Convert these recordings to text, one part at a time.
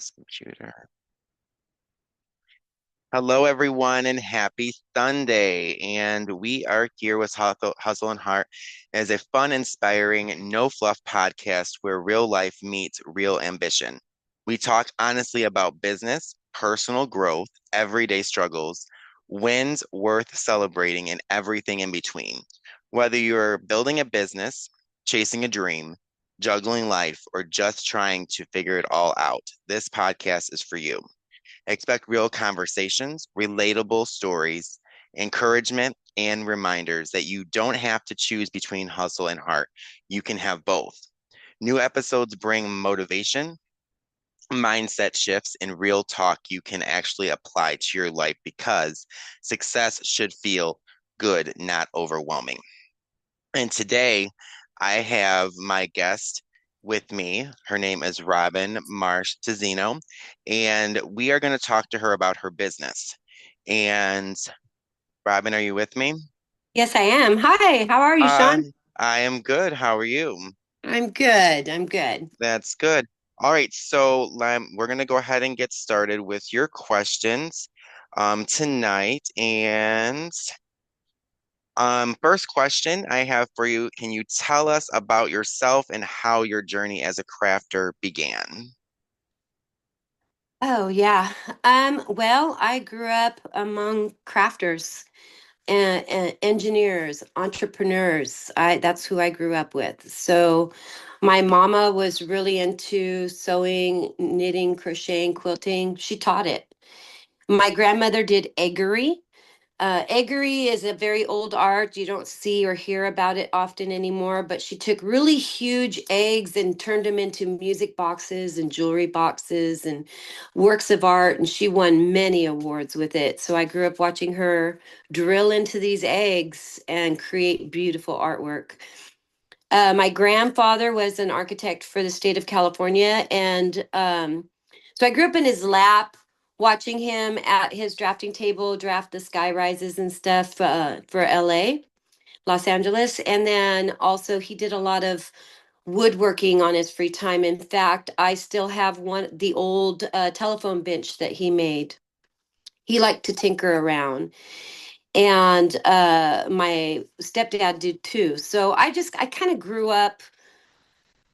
this computer. Hello, everyone, and happy Sunday. And we are here with Hustle and Heart as a fun, inspiring, no fluff podcast where real life meets real ambition. We talk honestly about business, personal growth, everyday struggles, wins worth celebrating, and everything in between. Whether you're building a business, chasing a dream, juggling life, or just trying to figure it all out, this podcast is for you. Expect real conversations, relatable stories, encouragement, and reminders that you don't have to choose between hustle and heart. You can have both. New episodes bring motivation, mindset shifts, and real talk you can actually apply to your life because success should feel good, not overwhelming. And today I have my guest with me. Her name is Robyn Marsh Tizino, and we are going to talk to her about her business. And Robyn, are you with me? Yes, I am. Hi, how are you, Uh, Sean? I am good. How are you? I'm good. I'm good. That's good. All right, so we're going to go ahead and get started with your questions tonight. And first question I have for you, can you tell us about yourself and how your journey as a crafter began? Oh, yeah. Well, I grew up among crafters and engineers, entrepreneurs. That's who I grew up with. So my mama was really into sewing, knitting, crocheting, quilting. She taught it. My grandmother did eggery. Eggery is a very old art. You don't see or hear about it often anymore, but she took really huge eggs and turned them into music boxes and jewelry boxes and works of art. And she won many awards with it. So I grew up watching her drill into these eggs and create beautiful artwork. My grandfather was an architect for the state of California. And so I grew up in his lap, watching him at his drafting table draft the sky rises and stuff for LA, Los Angeles. And then also, he did a lot of woodworking on his free time. In fact, I still have the old telephone bench that he made. He liked to tinker around, and my stepdad did too. So I kind of grew up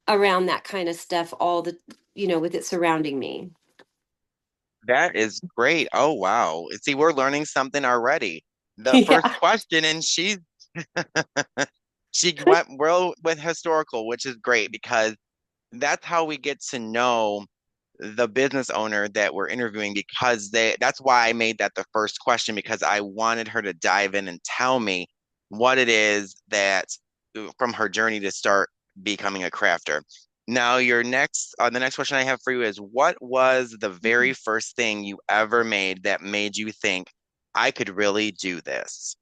around that kind of stuff all with it surrounding me. That is great. Oh, wow. See, we're learning something already. The first Yeah. question, and she went real with historical, which is great because that's how we get to know the business owner that we're interviewing because that's why I made that the first question because I wanted her to dive in and tell me what it is that from her journey to start becoming a crafter. Now, the next question I have for you is what was the very first thing you ever made that made you think I could really do this?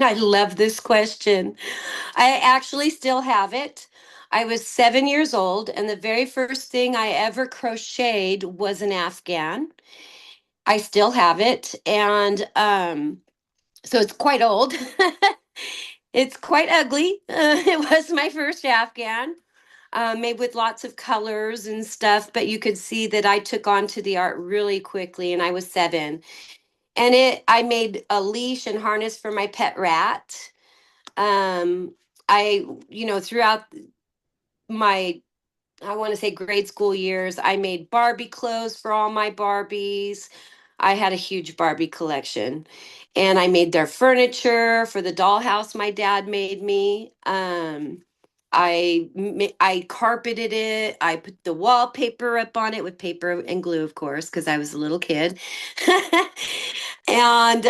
I love this question. I actually still have it. I was 7 years old, and the very first thing I ever crocheted was an Afghan. I still have it, and so it's quite old. It's quite ugly. It was my first Afghan, made with lots of colors and stuff, but you could see that I took on to the art really quickly, and I was 7. And I made a leash and harness for my pet rat. Um, throughout my, I want to say grade school years, I made Barbie clothes for all my Barbies. I had a huge Barbie collection, and I made their furniture for the dollhouse my dad made me. I carpeted it. I put the wallpaper up on it with paper and glue, of course, because I was a little kid. And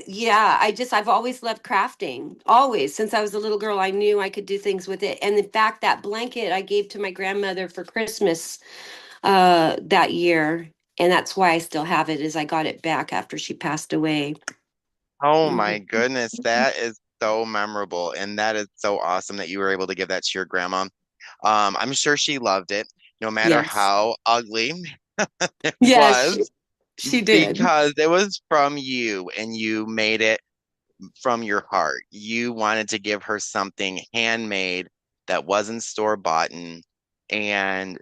yeah, I've always loved crafting. Always. Since I was a little girl, I knew I could do things with it. And in fact, that blanket I gave to my grandmother for Christmas that year. And that's why I still have it, is I got it back after she passed away. Oh my Mhm. goodness, that is so memorable, and that is so awesome that you were able to give that to your grandma. I'm sure she loved it, no matter Yes. how ugly it Yes, was, she did. because it was from you and you made it from your heart. You wanted to give her something handmade that wasn't store bought, and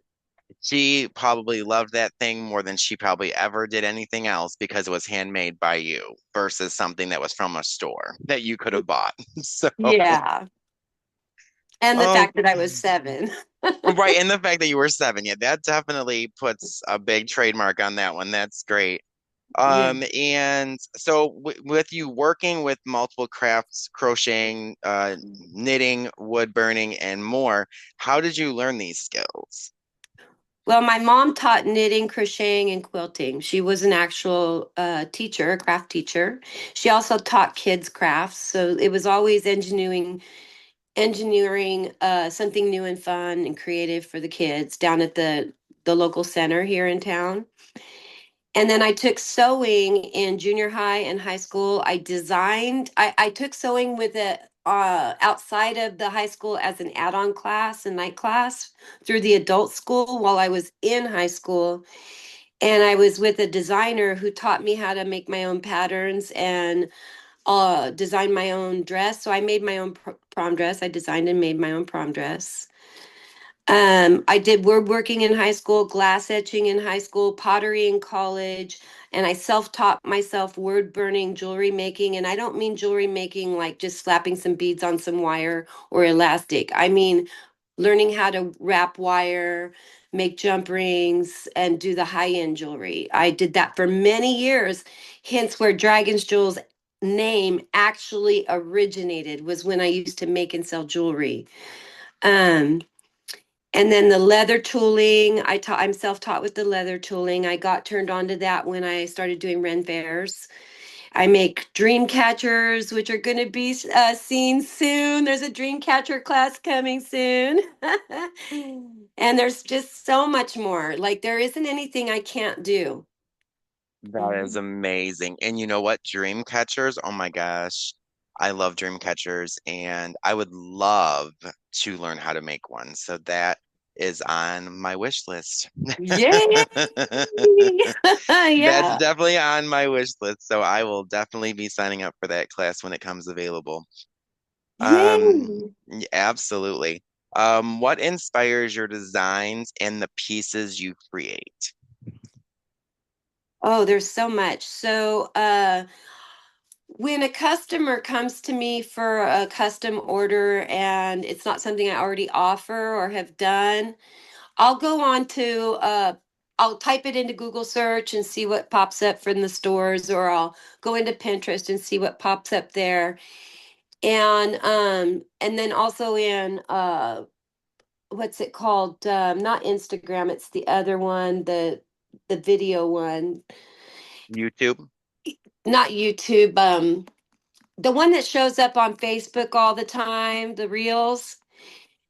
she probably loved that thing more than she probably ever did anything else because it was handmade by you versus something that was from a store that you could have bought. So, Yeah. And the oh, fact that I was 7. right. And the fact that you were 7, yeah, that definitely puts a big trademark on that one. That's great. Yeah. And so with you working with multiple crafts, crocheting, knitting, wood burning, and more, how did you learn these skills? Well, my mom taught knitting, crocheting, and quilting. She was an actual teacher, a craft teacher. She also taught kids crafts, so it was always engineering something new and fun and creative for the kids down at the local center here in town. And then I took sewing in junior high and high school. I took sewing with it outside of the high school as an add-on class, a night class through the adult school while I was in high school. And I was with a designer who taught me how to make my own patterns and design my own dress. So I made my own prom dress. I designed and made my own prom dress. I did woodworking in high school, glass etching in high school, pottery in college, and I self-taught myself word burning, jewelry making. And I don't mean jewelry making like just slapping some beads on some wire or elastic. I mean learning how to wrap wire, make jump rings, and do the high-end jewelry. I did that for many years, hence where Dragonz Jewelz name actually originated was when I used to make and sell jewelry. Um, and then the leather tooling, I'm self-taught with the leather tooling. I got turned on to that when I started doing Ren fairs. I make dream catchers, which are going to be seen soon. There's a dream catcher class coming soon. And there's just so much more. Like there isn't anything I can't do. That is Mhm. amazing. And you know what? Dream catchers, oh my gosh. I love dream catchers and I would love to learn how to make one. So that is on my wish list. Yay! That's Yeah. definitely on my wish list. So I will definitely be signing up for that class when it comes available. Yay! Absolutely. What inspires your designs and the pieces you create? Oh, there's so much. So, when a customer comes to me for a custom order and it's not something I already offer or have done, I'll go on to I'll type it into Google search and see what pops up from the stores, or I'll go into Pinterest and see what pops up there. And then also in what's it called? Not Instagram, it's the other one, the video one. YouTube? Not YouTube, the one that shows up on Facebook all the time, the reels.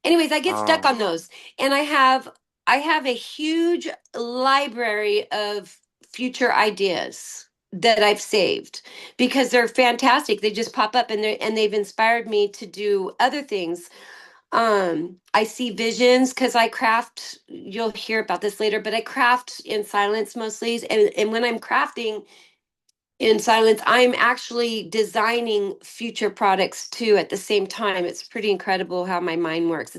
Anyways, I get stuck Oh, on those. And I have a huge library of future ideas that I've saved because they're fantastic. They just pop up and they've inspired me to do other things. I see visions because I craft, you'll hear about this later, but I craft in silence mostly. And when I'm crafting, in silence, I'm actually designing future products too at the same time. It's pretty incredible how my mind works.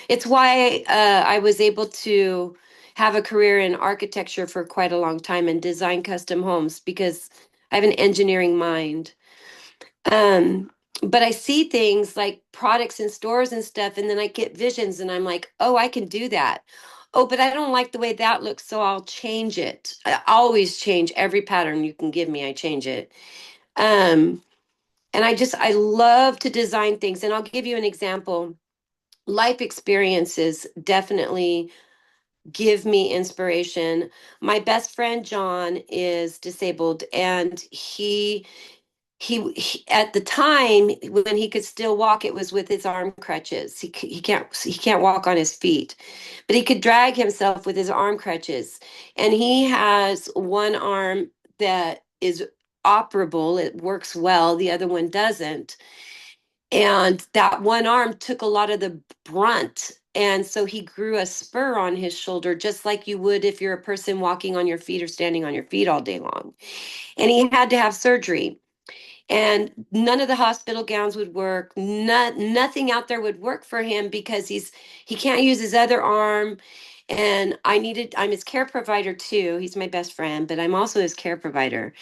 It's why I was able to have a career in architecture for quite a long time and design custom homes because I have an engineering mind. Um, but I see things like products in stores and stuff, and then I get visions, and I'm like, oh, I can do that. Oh, but I don't like the way that looks, so I'll change it. I always change every pattern you can give me, I change it. Um, and I love to design things, and I'll give you an example. Life experiences definitely give me inspiration. My best friend John is disabled, and he at the time when he could still walk, it was with his arm crutches. He can't walk on his feet, but he could drag himself with his arm crutches, and he has one arm that is operable, it works well, the other one doesn't, and that one arm took a lot of the brunt, and so he grew a spur on his shoulder just like you would if you're a person walking on your feet or standing on your feet all day long, and he had to have surgery, and none of the hospital gowns would work. Nothing out there would work for him because he can't use his other arm, And I'm his care provider too. He's my best friend, but I'm also his care provider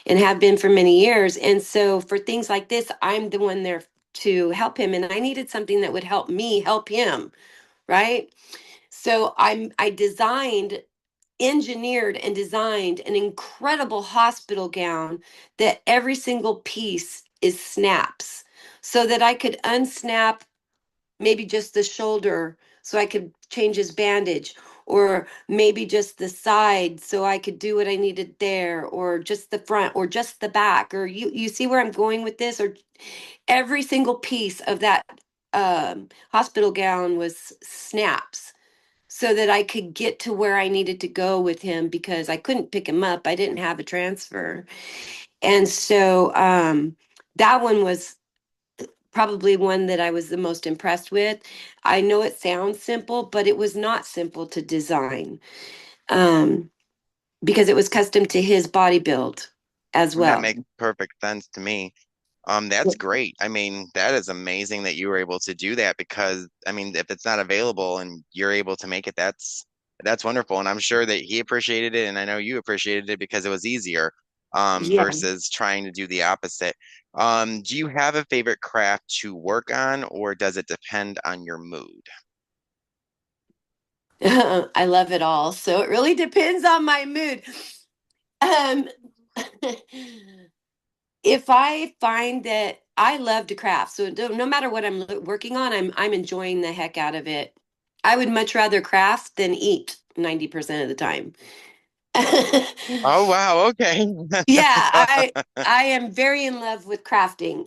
and have been for many years. And so for things like this, I'm the one there to help him. And I needed something that would help me help him, right? So I designed, engineered and designed an incredible hospital gown that every single piece is snaps so that I could unsnap maybe just the shoulder so I could change his bandage, or maybe just the side so I could do what I needed there, or just the front or just the back. Or you see where I'm going with this? Or every single piece of that hospital gown was snaps so that I could get to where I needed to go with him because I couldn't pick him up. I didn't have a transfer. And so that one was probably one that I was the most impressed with. I know it sounds simple, but it was not simple to design um, because it was custom to his body build as That well. makes perfect sense to me. That's great. I mean, that is amazing that you were able to do that because I mean, if it's not available and you're able to make it, that's wonderful. And I'm sure that he appreciated it, and I know you appreciated it because it was easier, Yeah. versus trying to do the opposite. Do you have a favorite craft to work on, or does it depend on your mood? I love it all. So it really depends on my mood. Um, if I find that I love to craft, so no matter what I'm working on, I'm enjoying the heck out of it. I would much rather craft than eat 90% of the time. Oh wow, okay. Yeah, I am very in love with crafting.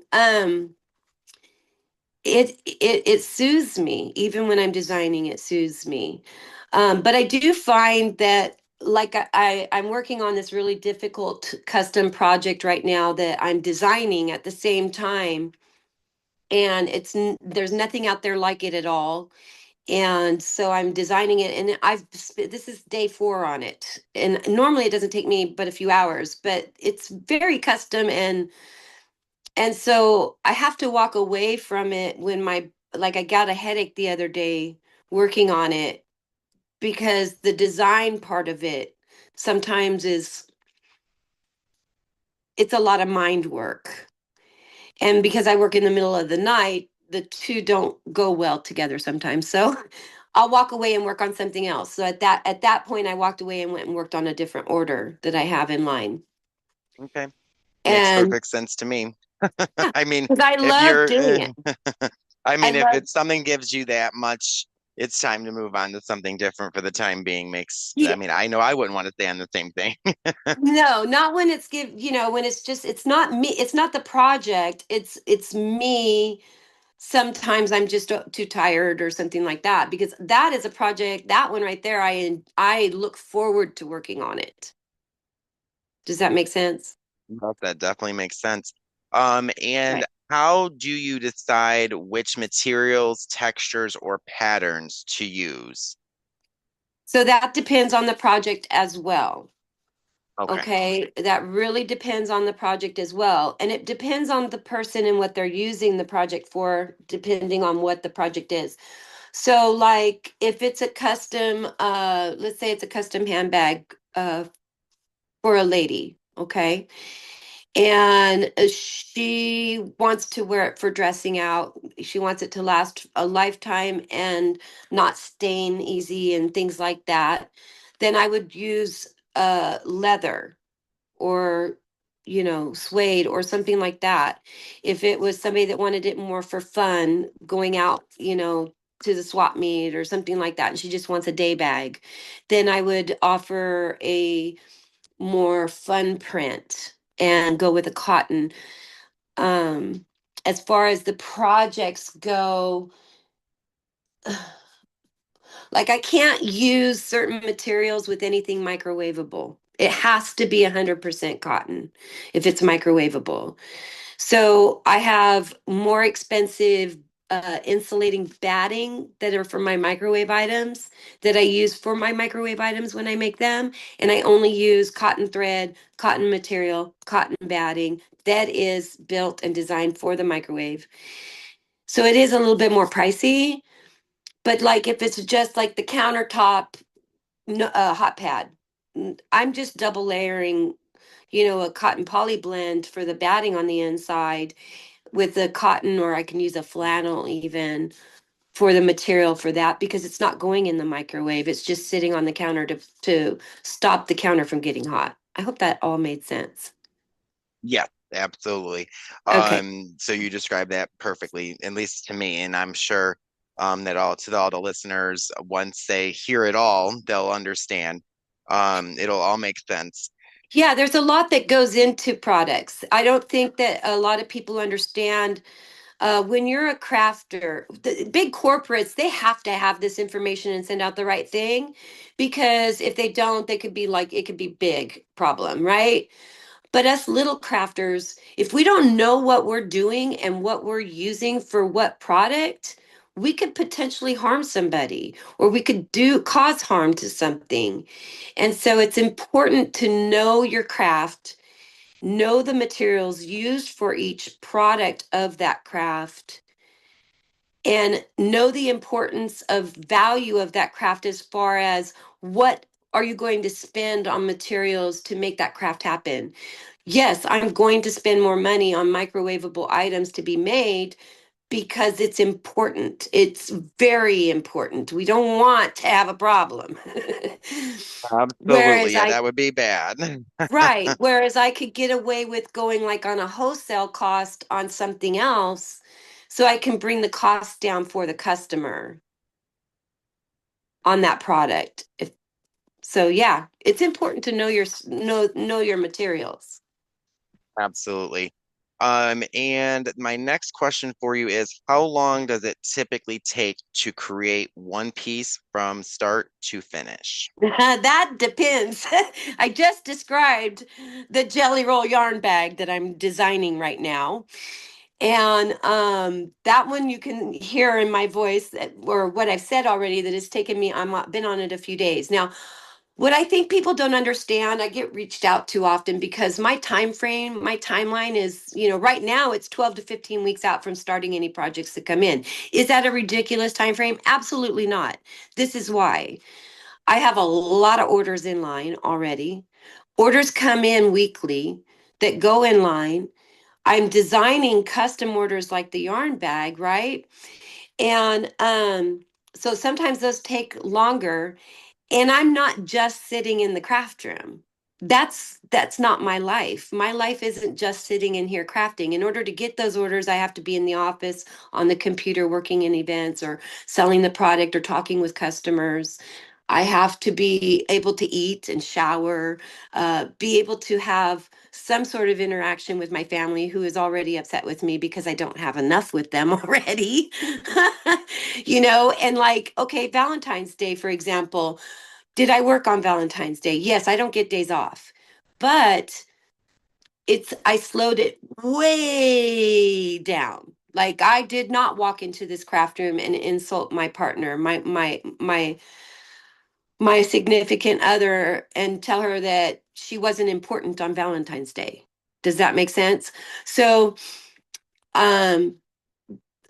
It soothes me even when I'm designing. It soothes me, but I do find that like I'm working on this really difficult custom project right now that I'm designing at the same time, and there's nothing out there like it at all. And so I'm designing it, and this is day 4 on it, and normally it doesn't take me but a few hours, but it's very custom. And so I have to walk away from it when like I got a headache the other day working on it because the design part of it sometimes it's a lot of mind work. And because I work in the middle of the night, the two don't go well together sometimes. So I'll walk away and work on something else. So at that point I walked away and went and worked on a different order that I have in line. Okay, makes And perfect sense to me. yeah, I mean, because I if love you're, doing it. I I mean, if love it's something gives you that much, it's time to move on to something different for the time being. I yeah. mean, I know I wouldn't want to stay on the same thing. No, not when when it's just, it's not me, it's not the project, it's me. Sometimes I'm just too tired or something like that, because that is a project, that one right there, I look forward to working on it. Does that make sense? Well, that definitely makes sense. And Right. how do you decide which materials, textures, or patterns to use? So that depends on the project as well. Okay. Okay, that really depends on the project as well. And it depends on the person and what they're using the project for, depending on what the project is. So like if it's a custom, let's say it's a custom handbag for a lady, okay? And she wants to wear it for dressing out. She wants it to last a lifetime and not stain easy and things like that. Then I would use leather, or suede or something like that. If it was somebody that wanted it more for fun, going out, to the swap meet or something like that, and she just wants a day bag, then I would offer a more fun print and go with a cotton. um as far as the projects go, like I can't use certain materials with anything microwavable. It has to be 100% cotton if it's microwavable. So I have more expensive insulating batting that are for my microwave items, that I use for my microwave items when I make them. And I only use cotton thread, cotton material, cotton batting that is built and designed for the microwave. So it is a little bit more pricey. But like if it's just like the countertop No, a hot pad. I'm just double layering, a cotton poly blend for the batting on the inside with the cotton, or I can use a flannel even for the material for that because it's not going in the microwave. It's just sitting on the counter to stop the counter from getting hot. I hope that all made sense. Yes, absolutely. Okay. So you described that perfectly, at least to me, and I'm sure that all the listeners, once they hear it all, they'll understand. It'll all make sense. Yeah, there's a lot that goes into products. I don't think that a lot of people understand when you're a crafter, the big corporates, they have to have this information and send out the right thing because if they don't, they could be like, it could be big problem, right? But us little crafters, if we don't know what we're doing and what we're using for what product, we could potentially harm somebody or we could do cause harm to something. And so it's important to know your craft, know the materials used for each product of that craft, and know the importance of value of that craft as far as what are you going to spend on materials to make that craft happen. Yes, I'm going to spend more money on microwavable items to be made because it's important. It's very important. We don't want to have a problem. Absolutely. Whereas Yeah, I, that would be bad. right, whereas I could get away with going like on a wholesale cost on something else so I can bring the cost down for the customer on that product. If so, yeah, it's important to know your materials. Absolutely. And my next question for you is, how long does it typically take to create one piece from start to finish? That depends. I just described the jelly roll yarn bag that I'm designing right now. And that one you can hear in my voice or what I've said already that it's taken me, I've been on it a few days. Now, what I think people don't understand, I get reached out to often because my time frame, my timeline is, right now it's 12 to 15 weeks out from starting any projects that come in. Is that a ridiculous time frame? Absolutely not. This is why. I have a lot of orders in line already. Orders come in weekly that go in line. I'm designing custom orders like the yarn bag, right? And so sometimes those take longer and I'm not just sitting in the craft room. That's not my life. My life isn't just sitting in here crafting. In order to get those orders, I have to be in the office on the computer working in events or selling the product or talking with customers. I have to be able to eat and shower, be able to have some sort of interaction with my family who is already upset with me because I don't have enough with them already. And like, okay, Valentine's Day, for example, did I work on Valentine's Day? Yes, I don't get days off, but I slowed it way down. Like I did not walk into this craft room and insult my partner, my significant other, and tell her that she wasn't important on Valentine's Day. Does that make sense? So, um,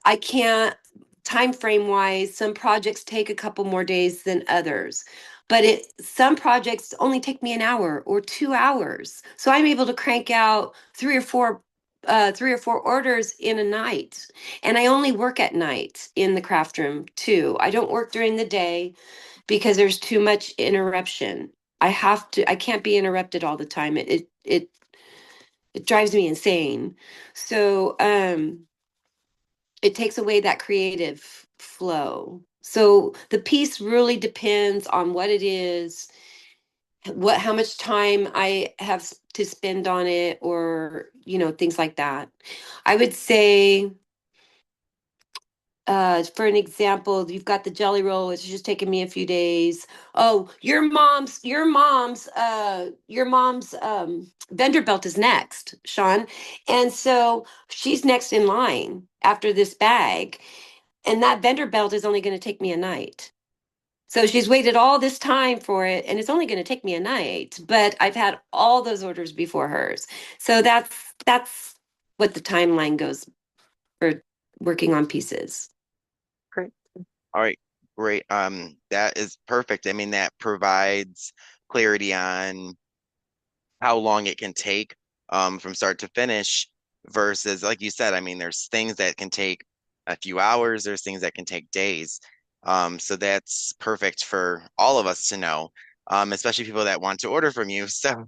I can't time frame wise, some projects take a couple more days than others. But some projects only take me an hour or 2 hours. So I'm able to crank out three or four orders in a night. And I only work at night in the craft room too. I don't work during the day because there's too much interruption. I can't be interrupted all the time. It drives me insane. So it takes away that creative flow. So the piece really depends on what it is, how much time I have to spend on it, or things like that. I would say, for an example, you've got the jelly roll. It's just taken me a few days. Oh, your mom's vendor belt is next, Sean, and so she's next in line after this bag. And that vendor belt is only going to take me a night. So she's waited all this time for it, and it's only going to take me a night. But I've had all those orders before hers. So that's what the timeline goes for working on pieces. Great. All right. Great. That is perfect. I mean, that provides clarity on how long it can take from start to finish versus, like you said, I mean, there's things that can take a few hours, there's things that can take days. So that's perfect for all of us to know, especially people that want to order from you. So,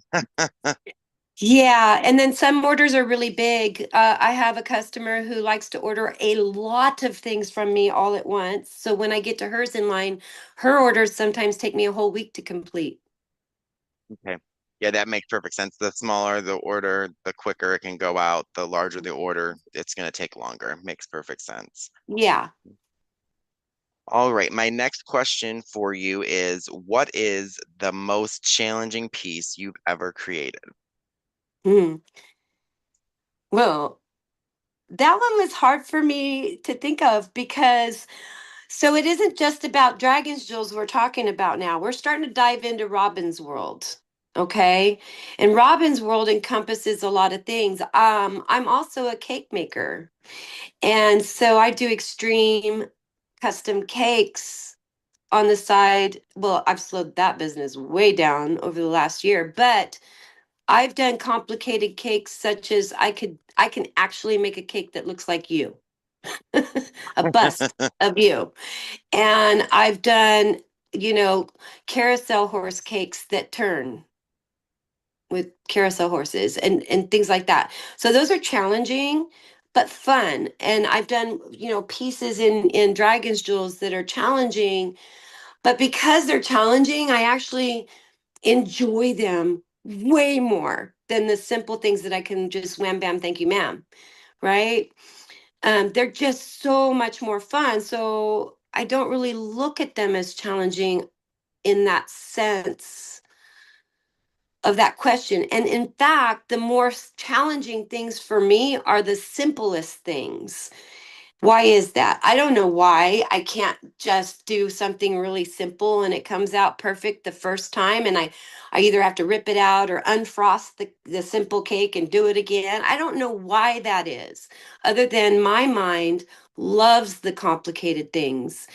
Yeah, and then some orders are really big. I have a customer who likes to order a lot of things from me all at once. So when I get to hers in line, her orders sometimes take me a whole week to complete. okay. Yeah, that makes perfect sense. The smaller the order, the quicker it can go out. The larger the order, it's going to take longer. Makes perfect sense. Yeah. All right, my next question for you is, what is the most challenging piece you've ever created? Mm. Well, that one was hard for me to think of because so it isn't just about Dragonz Jewels we're talking about now. We're starting to dive into Robyn's world. Okay. And Robyn's world encompasses a lot of things. I'm also a cake maker. And so I do extreme custom cakes on the side. Well, I've slowed that business way down over the last year, but I've done complicated cakes such as I can actually make a cake that looks like you. A bust of you. And I've done, you know, carousel horse cakes that turn with carousel horses and things like that. So those are challenging but fun. And I've done, pieces in Dragonz Jewels that are challenging, but because they're challenging, I actually enjoy them way more than the simple things that I can just wham bam thank you ma'am, right? They're just so much more fun. So I don't really look at them as challenging in that sense of that question. And in fact, the more challenging things for me are the simplest things. Why is that? I don't know why. I can't just do something really simple and it comes out perfect the first time and I either have to rip it out or unfrost the simple cake and do it again. I don't know why that is, other than my mind loves the complicated things.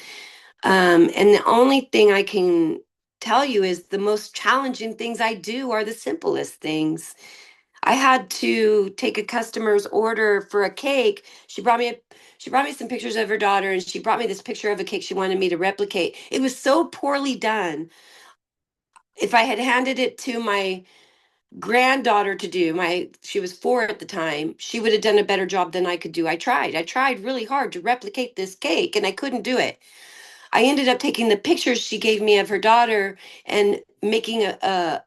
And the only thing I can tell you is the most challenging things I do are the simplest things. I had to take a customer's order for a cake. She brought me some pictures of her daughter and she brought me this picture of a cake she wanted me to replicate. It was so poorly done. If I had handed it to my granddaughter to do, my she was 4 at the time, she would have done a better job than I could do. I tried really hard to replicate this cake and I couldn't do it. I ended up taking the pictures she gave me of her daughter and making a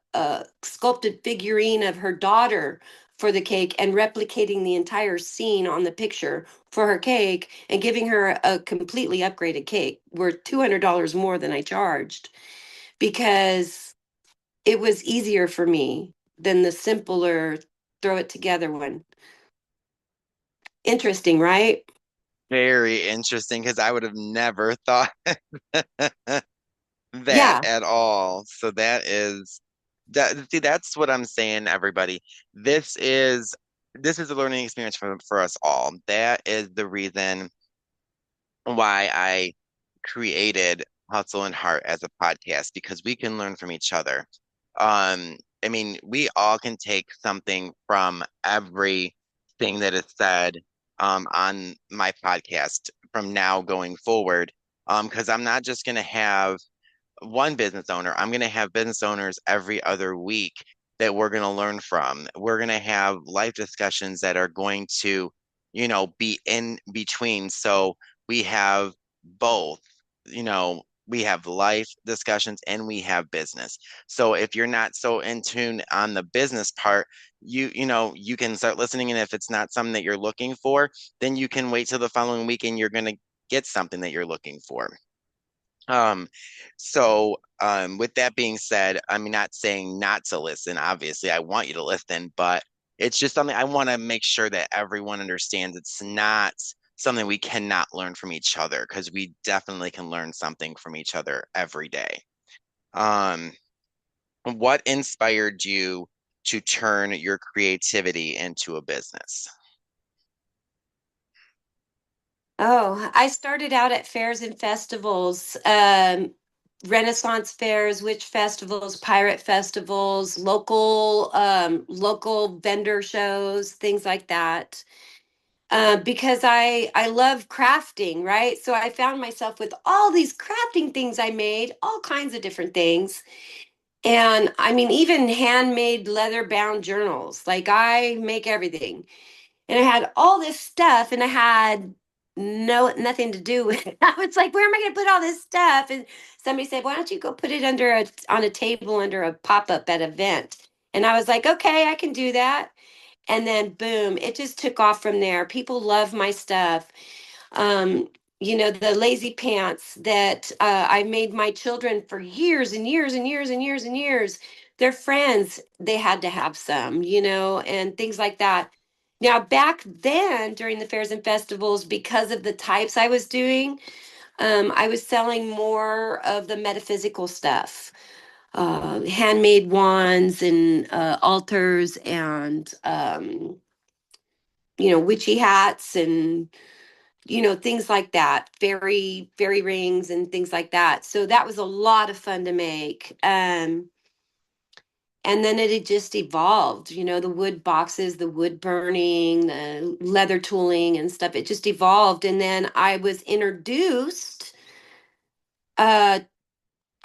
sculpted figurine of her daughter for the cake and replicating the entire scene on the picture for her cake and giving her a completely upgraded cake worth $200 more than I charged because it was easier for me than the simpler throw it together one. Interesting, right? Very interesting because I would have never thought that Yeah. at all. So that is that see, that's what I'm saying, everybody. This is this is a learning experience for us all. That is the reason why I created Hustle and Heart as a podcast because we can learn from each other. I mean, we all can take something from everything that is said on my podcast from now going forward. Because I'm not just going to have one business owner. I'm going to have business owners every other week that we're going to learn from. We're going to have life discussions that are going to, be in between. So we have both, we have life discussions and we have business. So if you're not so in tune on the business part, you can start listening. And if it's not something that you're looking for, then you can wait till the following week and you're going to get something that you're looking for. Um, with that being said, I'm not saying not to listen. Obviously, I want you to listen, but it's just something I want to make sure that everyone understands it's not something we cannot learn from each other because we definitely can learn something from each other every day. Um, what inspired you to turn your creativity into a business? Oh, I started out at fairs and festivals, Renaissance fairs, witch festivals, pirate festivals, local vendor shows, things like that. Because I love crafting, right? So I found myself with all these crafting things I made, all kinds of different things. And I mean, even handmade leather bound journals. Like I make everything. And I had all this stuff and I had nothing to do with it. I was like, where am I going to put all this stuff? And somebody said, why don't you go put it on a table under a pop-up at an event? And I was like, okay, I can do that. And then boom, it just took off from there. People love my stuff. um, the lazy pants that I made my children for years and years and years and years and years. Their friends, they had to have some, and things like that. Now, back then during the fairs and festivals, because of the types I was doing, I was selling more of the metaphysical stuff, handmade wands and altars and, witchy hats and things like that, fairy rings and things like that. So that was a lot of fun to make. And then it had just evolved, the wood boxes, the wood burning, the leather tooling and stuff. It just evolved. And then I was introduced, uh,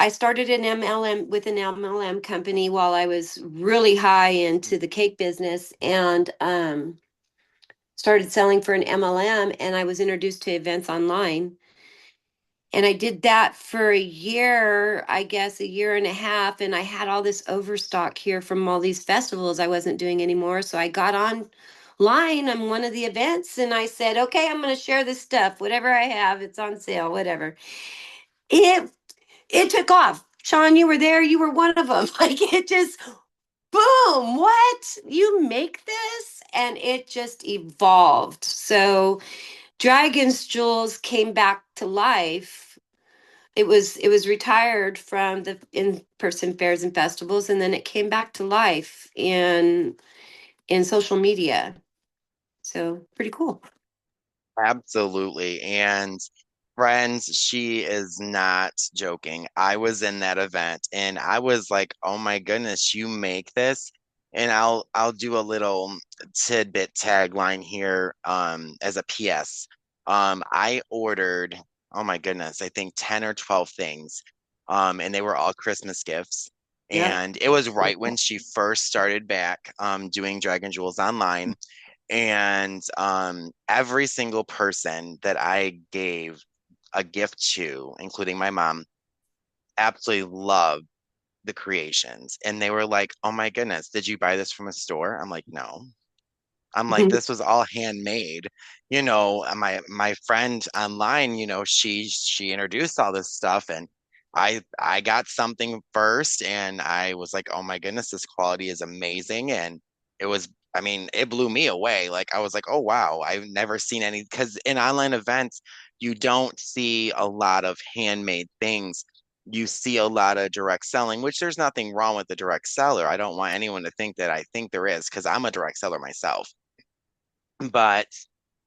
I started an MLM with an MLM company while I was really high into the cake business and started selling for an MLM. And I was introduced to events online. And I did that for a year, I guess a year and a half. And I had all this overstock here from all these festivals I wasn't doing anymore. So I got online on one of the events and I said, okay, I'm going to share this stuff. Whatever I have, it's on sale, whatever. It it took off. Sean, you were there. You were one of them. Like it just boom, what? You make this? And it just evolved. So Dragonz Jewelz came back to life. It was retired from the in-person fairs and festivals, and then it came back to life in social media. So pretty cool. Absolutely. And friends, she is not joking. I was in that event and I was like, "Oh my goodness, you make this?" And I'll do a little tidbit tagline here as a PS. I ordered, oh my goodness, I think 10 or 12 things. And they were all Christmas gifts. Yep. And it was right when she first started back doing Dragon Jewels online. And every single person that I gave a gift to, including my mom, absolutely loved the creations. And they were like, "Oh my goodness, did you buy this from a store?" I'm like, "No." I'm like, this was all handmade. My friend online, she introduced all this stuff and I got something first and I was like, "Oh my goodness, this quality is amazing." And it was, I mean, it blew me away. Like I was like, "Oh wow, I've never seen any," because in online events, you don't see a lot of handmade things. You see a lot of direct selling, which there's nothing wrong with the direct seller. I don't want anyone to think that I think there is, because I'm a direct seller myself. But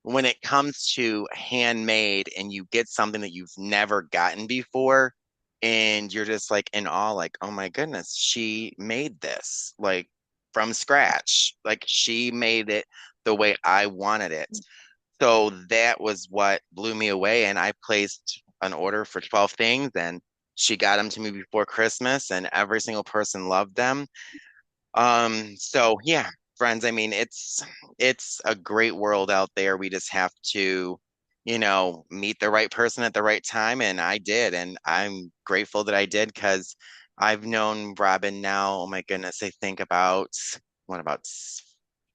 when it comes to handmade and you get something that you've never gotten before, and you're just like in awe, like, "Oh my goodness, she made this like from scratch. Like she made it the way I wanted it." So that was what blew me away. And I placed an order for 12 things and she got them to me before Christmas, and every single person loved them. So yeah, friends, I mean, it's a great world out there. We just have to, meet the right person at the right time, and I did, and I'm grateful that I did because I've known Robyn now, oh my goodness, I think about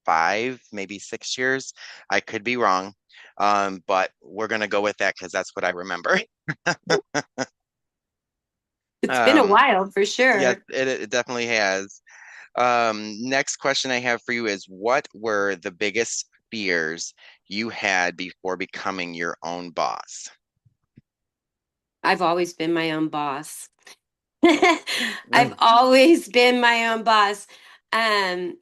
5, maybe 6 years. I could be wrong. But we're gonna go with that because that's what I remember. It's been a Um, while for yes, sure. it definitely has. Next question I have for you is what were the biggest fears you had before becoming your own boss? I've always been my own boss. I've always been my own boss. Um,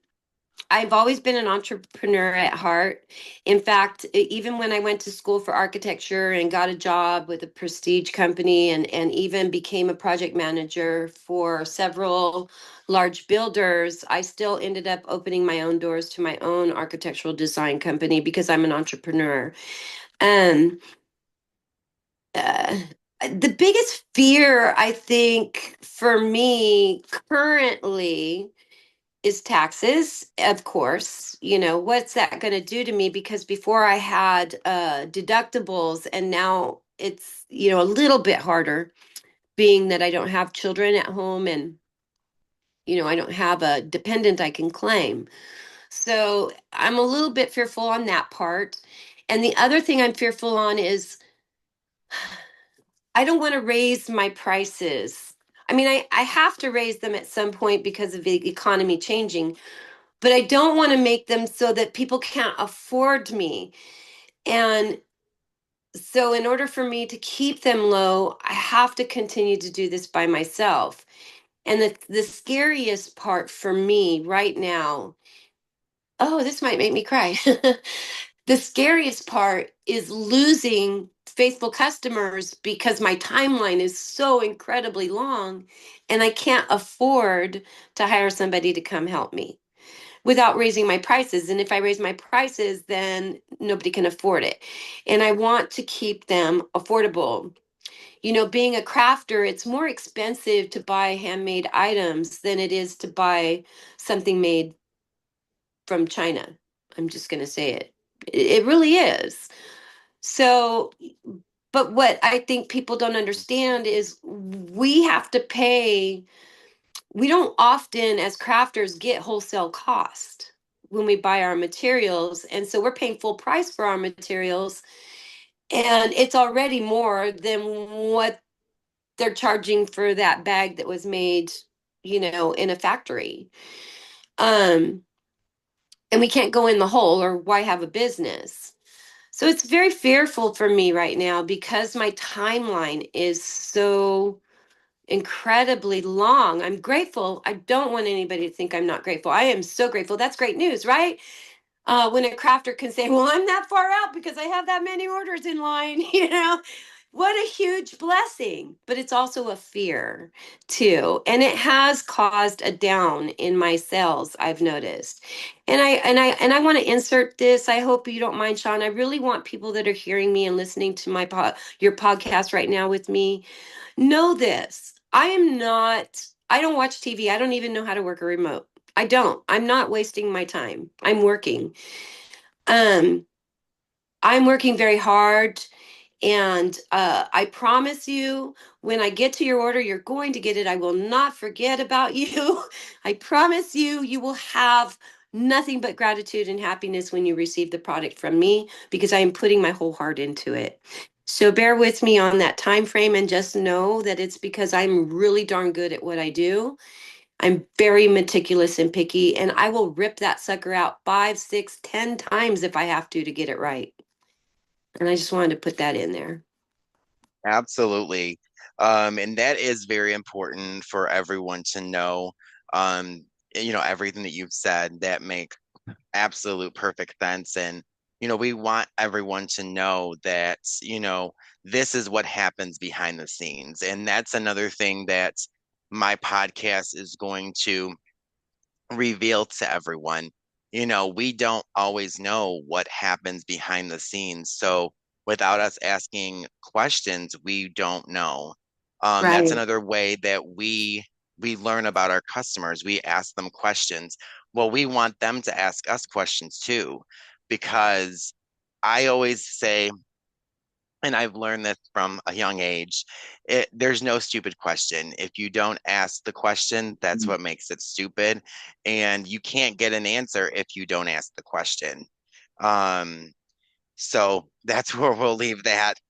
I've always been an entrepreneur at heart. In fact, even when I went to school for architecture and got a job with a prestige company and even became a project manager for several large builders, I still ended up opening my own doors to my own architectural design company because I'm an entrepreneur. Um, uh, the biggest fear, I think, for me currently is taxes, of course. What's that going to do to me? Because before I had deductibles, and now it's, a little bit harder, being that I don't have children at home and, I don't have a dependent I can claim. So I'm a little bit fearful on that part. And the other thing I'm fearful on is I don't want to raise my prices. I mean, I have to raise them at some point because of the economy changing, but I don't want to make them so that people can't afford me. And so, in order for me to keep them low, I have to continue to do this by myself. And the scariest part for me right now, oh, this might make me cry. The scariest part is losing faithful customers because my timeline is so incredibly long and I can't afford to hire somebody to come help me without raising my prices. And if I raise my prices, then nobody can afford it. And I want to keep them affordable. Being a crafter, it's more expensive to buy handmade items than it is to buy something made from China. I'm just going to say it. It really is. So, but what I think people don't understand is we have to pay. We don't often, as crafters, get wholesale cost when we buy our materials. And so we're paying full price for our materials. And it's already more than what they're charging for that bag that was made, in a factory. Um, and we can't go in the hole, or why have a business? So it's very fearful for me right now because my timeline is so incredibly long. I'm grateful. I don't want anybody to think I'm not grateful. I am so grateful. That's great news, right? When a crafter can say, well, I'm that far out because I have that many orders in line, what a huge blessing. But it's also a fear too. And it has caused a down in my sales, I've noticed. And I want to insert this. I hope you don't mind, Sean. I really want people that are hearing me and listening to your podcast right now with me know this. I don't watch TV. I don't even know how to work a remote. I don't. I'm not wasting my time. I'm working. Um, I'm working very hard. And I promise you, when I get to your order, you're going to get it. I will not forget about you. I promise you, you will have nothing but gratitude and happiness when you receive the product from me because I am putting my whole heart into it. So bear with me on that time frame and just know that it's because I'm really darn good at what I do. I'm very meticulous and picky, and I will rip that sucker out 5, 6, 10 times if I have to get it right. And I just wanted to put that in there. Absolutely. And that is very important for everyone to know. Everything that you've said that make absolute perfect sense. And, we want everyone to know that, this is what happens behind the scenes. And that's another thing that my podcast is going to reveal to everyone. We don't always know what happens behind the scenes. So without us asking questions, we don't know. That's Right. another way that we learn about our customers. We ask them questions. Well, we want them to ask us questions too, because I always say, and I've learned this from a young age, there's no stupid question. If you don't ask the question, that's what makes it stupid. And you can't get an answer if you don't ask the question. Um, so that's where we'll leave that.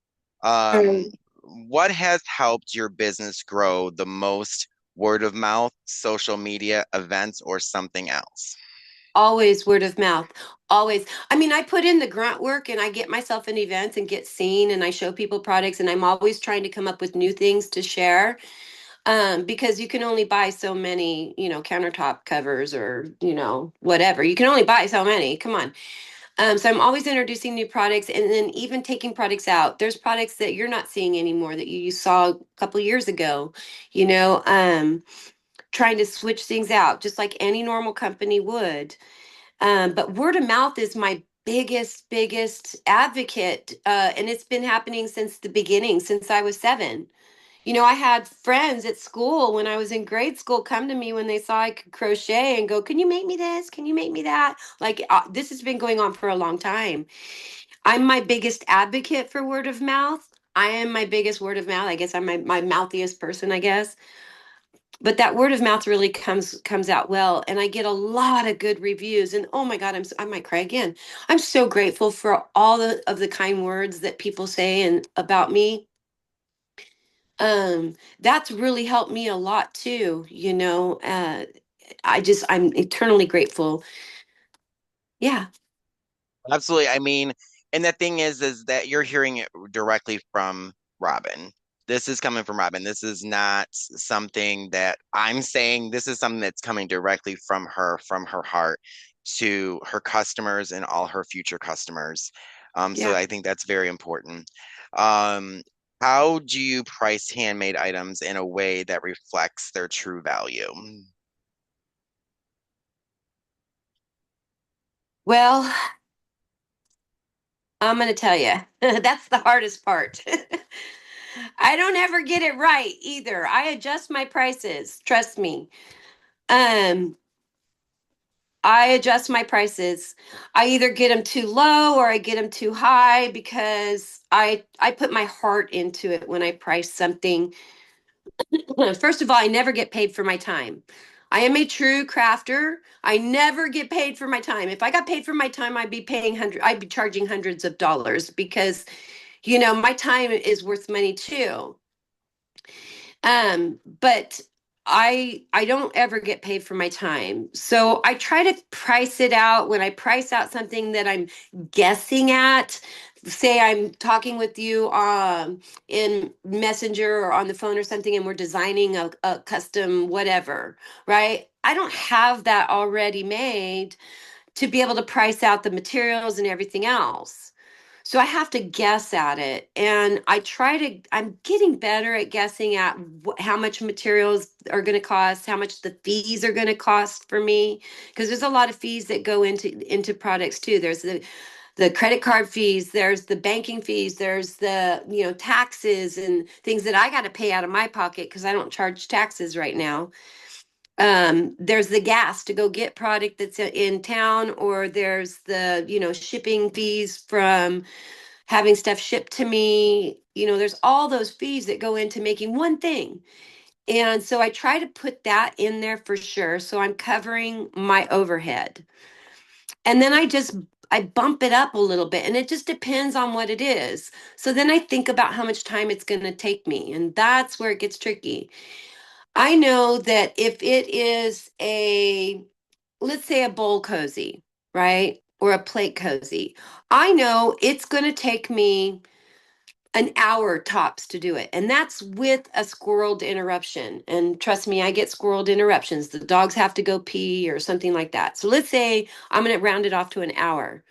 Um, Um, what has helped your business grow the most? Word of mouth, social media, events, or something else? Always word of mouth. Always. I mean, I put in the grunt work and I get myself in events and get seen and I show people products and I'm always trying to come up with new things to share. because you can only buy so many, countertop covers or, whatever. You can only buy so many. Come on. So I'm always introducing new products and then even taking products out. There's products that you're not seeing anymore that you saw a couple years ago, you know, um, trying to switch things out, just like any normal company would. But word of mouth is my biggest advocate. And it's been happening since the beginning, since I was 7. I had friends at school when I was in grade school come to me when they saw I could crochet and go, "Can you make me this? Can you make me that?" Like, this has been going on for a long time. I'm my biggest advocate for word of mouth. I am my biggest word of mouth. I guess I'm my mouthiest person, I guess. But that word of mouth really comes out well, and I get a lot of good reviews. And oh my God, I might cry again. I'm so grateful for all of the kind words that people say and about me. That's really helped me a lot too. I'm eternally grateful. Yeah. Absolutely. I mean, and the thing is that you're hearing it directly from Robyn. This is coming from Robyn. This is not something that I'm saying. This is something that's coming directly from her heart to her customers and all her future customers. So Yeah. I think that's very important. Um, how do you price handmade items in a way that reflects their true value? Well, I'm going to tell you, that's the hardest part. I don't ever get it right either. I adjust my prices. Trust me. Um, I adjust my prices. I either get them too low or I get them too high because I put my heart into it when I price something. First of all, I never get paid for my time. I am a true crafter. I never get paid for my time. If I got paid for my time, I'd be charging hundreds of dollars because, my time is worth money too. But I don't ever get paid for my time. So I try to price it out when I price out something that I'm guessing at. Say I'm talking with you in Messenger or on the phone or something, and we're designing a custom whatever, right? I don't have that already made to be able to price out the materials and everything else. So I have to guess at it. And I'm getting better at guessing at how much materials are going to cost, how much the fees are going to cost for me. Because there's a lot of fees that go into products too. There's the credit card fees, there's the banking fees, there's the, taxes and things that I got to pay out of my pocket because I don't charge taxes right now. There's the gas to go get product that's in town, or there's the, shipping fees from having stuff shipped to me. There's all those fees that go into making one thing. And so I try to put that in there for sure. So I'm covering my overhead. And then I bump it up a little bit, and it just depends on what it is. So then I think about how much time it's going to take me, and that's where it gets tricky. I know that if it is let's say a bowl cozy, right? Or a plate cozy, I know it's going to take me an hour tops to do it. And that's with a squirreled interruption. And trust me, I get squirreled interruptions. The dogs have to go pee or something like that. So let's say I'm going to round it off to an hour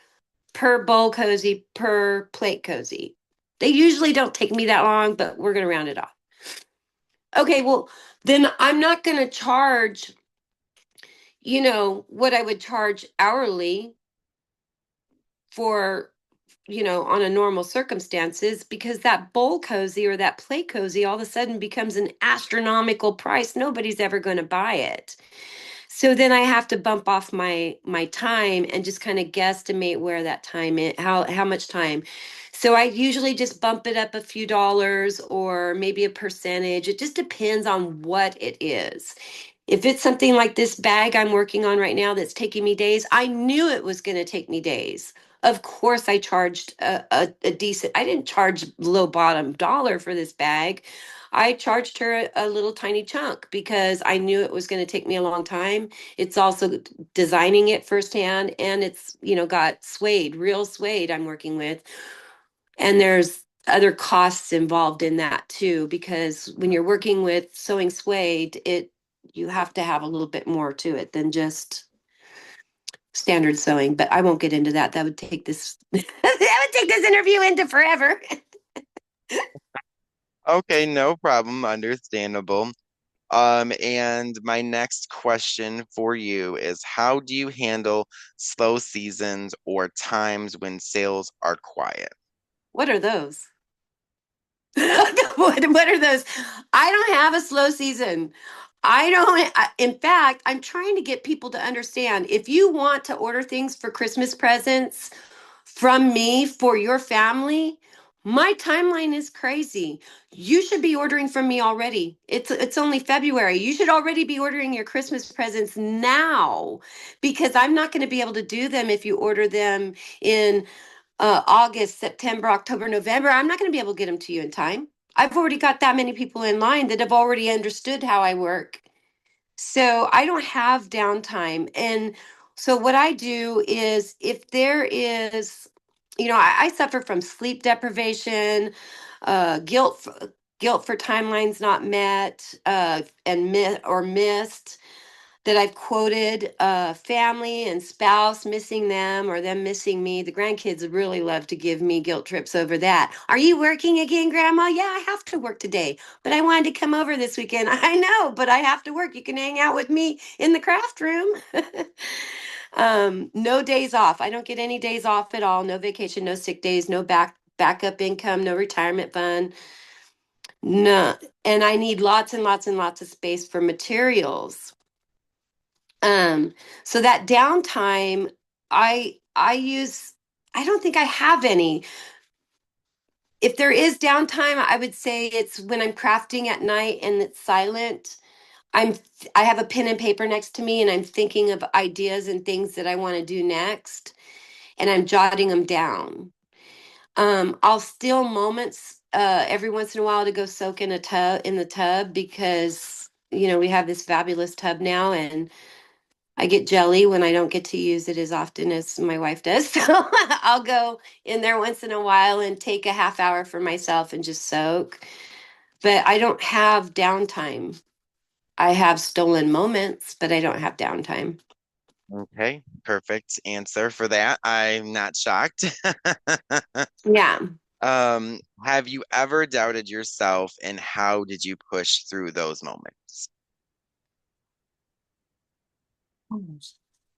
per bowl cozy, per plate cozy. They usually don't take me that long, but we're going to round it off. Okay, well, then I'm not going to charge, what I would charge hourly for, on a normal circumstances, because that bowl cozy or that plate cozy all of a sudden becomes an astronomical price. Nobody's ever going to buy it. So then I have to bump off my time and just kind of guesstimate where that time is, how much time. So I usually just bump it up a few dollars or maybe a percentage. It just depends on what it is. If it's something like this bag I'm working on right now that's taking me days, I knew it was going to take me days. Of course, I charged a decent, I didn't charge low bottom dollar for this bag. I charged her a little tiny chunk because I knew it was going to take me a long time. It's also designing it firsthand, and it's, got suede, real suede I'm working with. And there's other costs involved in that too, because when you're working with sewing suede, you have to have a little bit more to it than just standard sewing. But I won't get into that. That would take this that would take this interview into forever. Okay, no problem. Understandable. And my next question for you is how do you handle slow seasons or times when sales are quiet? What are those? What are those? I don't have a slow season. In fact, I'm trying to get people to understand if you want to order things for Christmas presents from me for your family, my timeline is crazy. You should be ordering from me already. It's only February. You should already be ordering your Christmas presents now because I'm not going to be able to do them if you order them in August, September, October, November. I'm not going to be able to get them to you in time. I've already got that many people in line that have already understood how I work. So I don't have downtime. And so what I do is if there is, I suffer from sleep deprivation, guilt for timelines not met, or missed that I've quoted, family and spouse missing them or them missing me. The grandkids really love to give me guilt trips over that. Are you working again, Grandma? Yeah, I have to work today, but I wanted to come over this weekend. I know, but I have to work. You can hang out with me in the craft room. No days off. I don't get any days off at all. No vacation, no sick days, no backup income, no retirement fund. No, and I need lots and lots and lots of space for materials. Um, so that downtime, I use, I don't think I have any. If there is downtime, I would say it's when I'm crafting at night and it's silent. I'm I have a pen and paper next to me and I'm thinking of ideas and things that I want to do next and I'm jotting them down. I'll steal moments every once in a while to go soak in the tub because we have this fabulous tub now and I get jelly when I don't get to use it as often as my wife does. So I'll go in there once in a while and take a half hour for myself and just soak. But I don't have downtime. I have stolen moments, but I don't have downtime. Okay, perfect answer for that. I'm not shocked. Yeah. Have you ever doubted yourself and how did you push through those moments?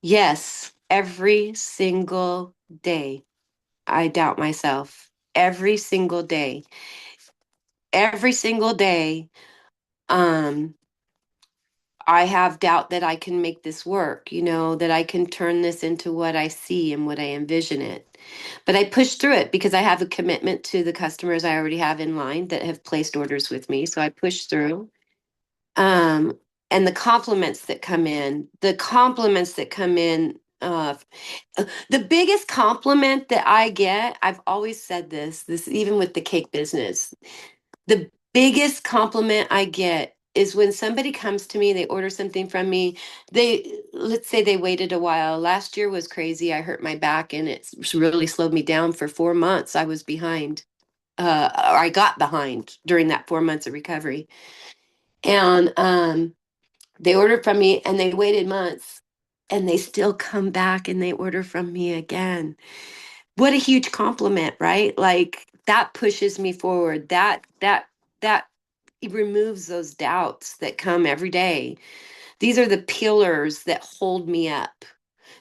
Yes. Every single day, I doubt myself. Every single day. Every single day. Um, I have doubt that I can make this work, that I can turn this into what I see and what I envision it. But I push through it because I have a commitment to the customers I already have in line that have placed orders with me. So I push through. Um, and the compliments that come in, the biggest compliment that I get, I've always said this even with the cake business, the biggest compliment I get is when somebody comes to me, they order something from me. Let's say they waited a while. Last year was crazy. I hurt my back and it's really slowed me down for 4 months. I was behind. Or I got behind during that 4 months of recovery. And they ordered from me and they waited months and they still come back and they order from me again. What a huge compliment, right? Like that pushes me forward. That it removes those doubts that come every day. These are the pillars that hold me up,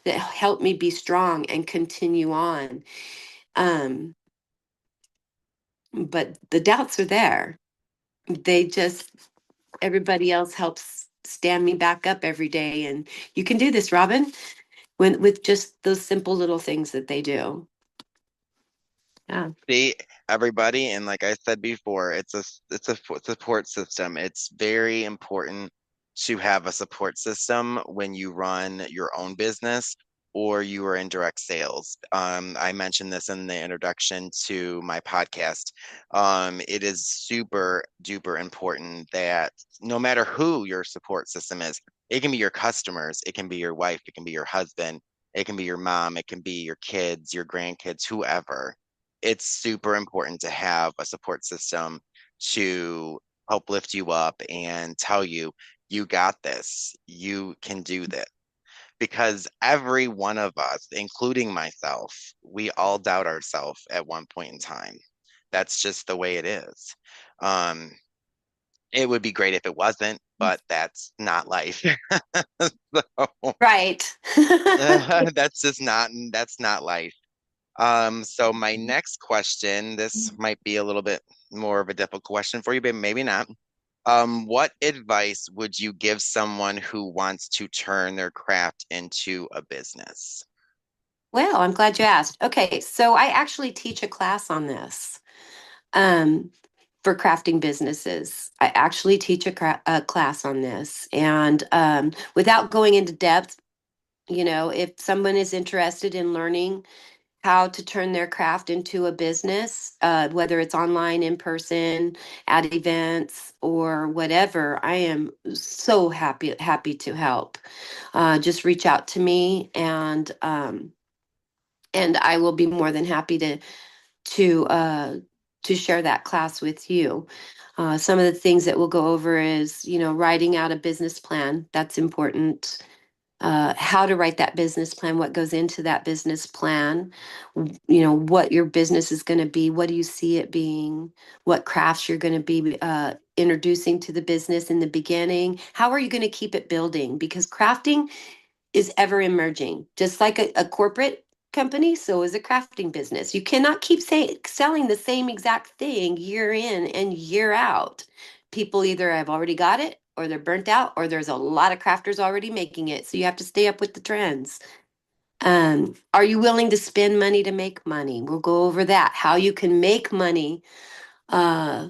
that help me be strong and continue on. Um, but the doubts are there. They just Everybody else helps stand me back up every day. And you can do this, Robyn, with just those simple little things that they do. Yeah. See, everybody, and like I said before, it's a support system. It's very important to have a support system when you run your own business or you are in direct sales. I mentioned this in the introduction to my podcast. It is super duper important that no matter who your support system is, it can be your customers, it can be your wife, it can be your husband, it can be your mom, it can be your kids, your grandkids, whoever it's super important to have a support system to help lift you up and tell you, you got this, you can do this. Because every one of us, including myself, we all doubt ourselves at one point in time. That's just the way it is. Um, it would be great if it wasn't, but that's not life. So, Right. that's not life. So my next question, this might be a little bit more of a difficult question for you, but maybe not. What advice would you give someone who wants to turn their craft into a business? Well, I'm glad you asked. Okay, so I actually teach a class on this um, for crafting businesses. I actually teach a class on this. And without going into depth, if someone is interested in learning how to turn their craft into a business, whether it's online, in person, at events, or whatever, I am so happy to help. Just reach out to me, and I will be more than happy to uh, to share that class with you. Some of the things that we'll go over is, writing out a business plan. That's important. How to write that business plan, what goes into that business plan, what your business is going to be, what do you see it being, what crafts you're going to be introducing to the business in the beginning. How are you going to keep it building? Because crafting is ever emerging, just like a corporate company, so is a crafting business. You cannot keep selling the same exact thing year in and year out. People either have already got it, or they're burnt out, or there's a lot of crafters already making it. So you have to stay up with the trends. Are you willing to spend money to make money? We'll go over that. How you can make money uh,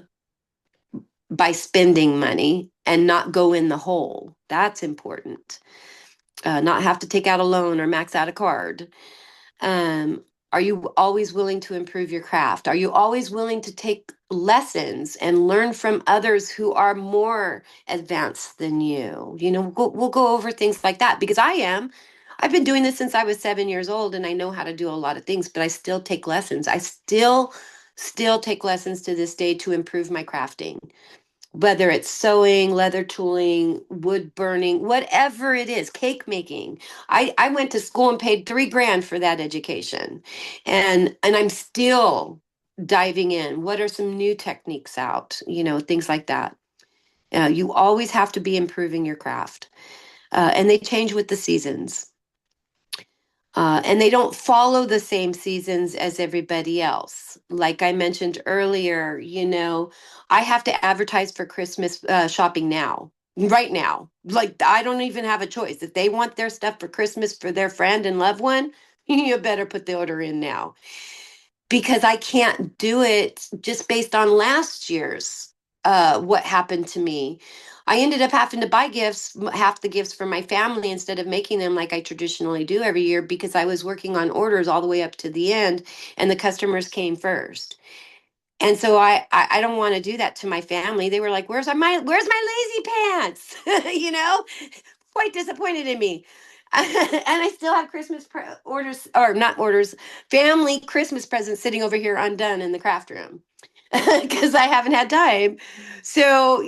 by spending money and not go in the hole. That's important. Not have to take out a loan or max out a card. Um, are you always willing to improve your craft? Are you always willing to take lessons and learn from others who are more advanced than you? We'll go over things like that because I am. I've been doing this since I was 7 years old, and I know how to do a lot of things, but I still take lessons. I still take lessons to this day to improve my crafting, whether it's sewing, leather tooling, wood burning, whatever it is, cake making. I went to school and paid 3 grand for that education. And I'm still diving in. What are some new techniques out? Things like that. You always have to be improving your craft. And they change with the seasons. And they don't follow the same seasons as everybody else. Like I mentioned earlier, I have to advertise for Christmas shopping now, right now. Like I don't even have a choice. If they want their stuff for Christmas for their friend and loved one, you better put the order in now because I can't do it just based on last year's what happened to me. I ended up having to buy gifts, half the gifts for my family instead of making them like I traditionally do every year because I was working on orders all the way up to the end and the customers came first. And so I don't want to do that to my family. They were like, "Where's my lazy pants?" Quite disappointed in me. And I still have orders, or not orders, family Christmas presents sitting over here undone in the craft room because I haven't had time. So,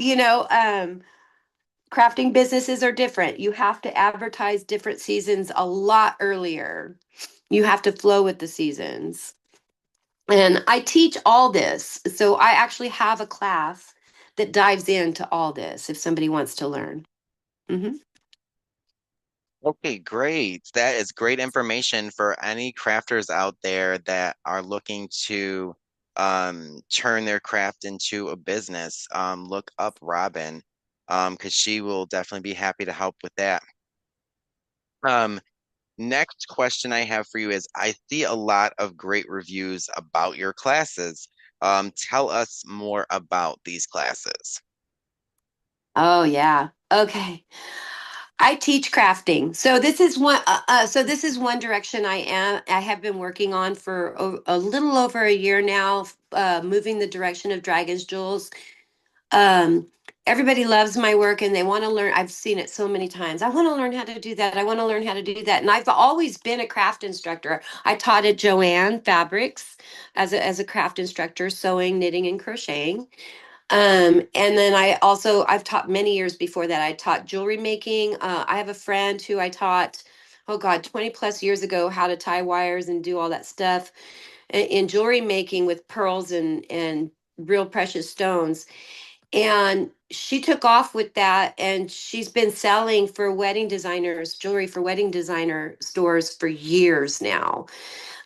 crafting businesses are different. You have to advertise different seasons a lot earlier. You have to flow with the seasons. And I teach all this. So I actually have a class that dives into all this if somebody wants to learn. Hmm. Okay, great. That is great information for any crafters out there that are looking to turn their craft into a business. Look up Robyn, because she will definitely be happy to help with that. Um, Next question I have for you is I see a lot of great reviews about your classes. Tell us more about these classes. Oh yeah. Okay. I teach crafting. So this is one direction I have been working on for a little over a year now, moving the direction of Dragonz Jewelz. Um, everybody loves my work and they want to learn. I've seen it so many times. I want to learn how to do that. I want to learn how to do that. And I've always been a craft instructor. I taught at Joann Fabrics as a craft instructor, sewing, knitting, and crocheting. And then I've taught many years before that. I taught jewelry making. I have a friend who I taught, oh God, 20 plus years ago, how to tie wires and do all that stuff in jewelry making with pearls and real precious stones. And she took off with that, and she's been selling for wedding designers, jewelry for wedding designer stores for years now.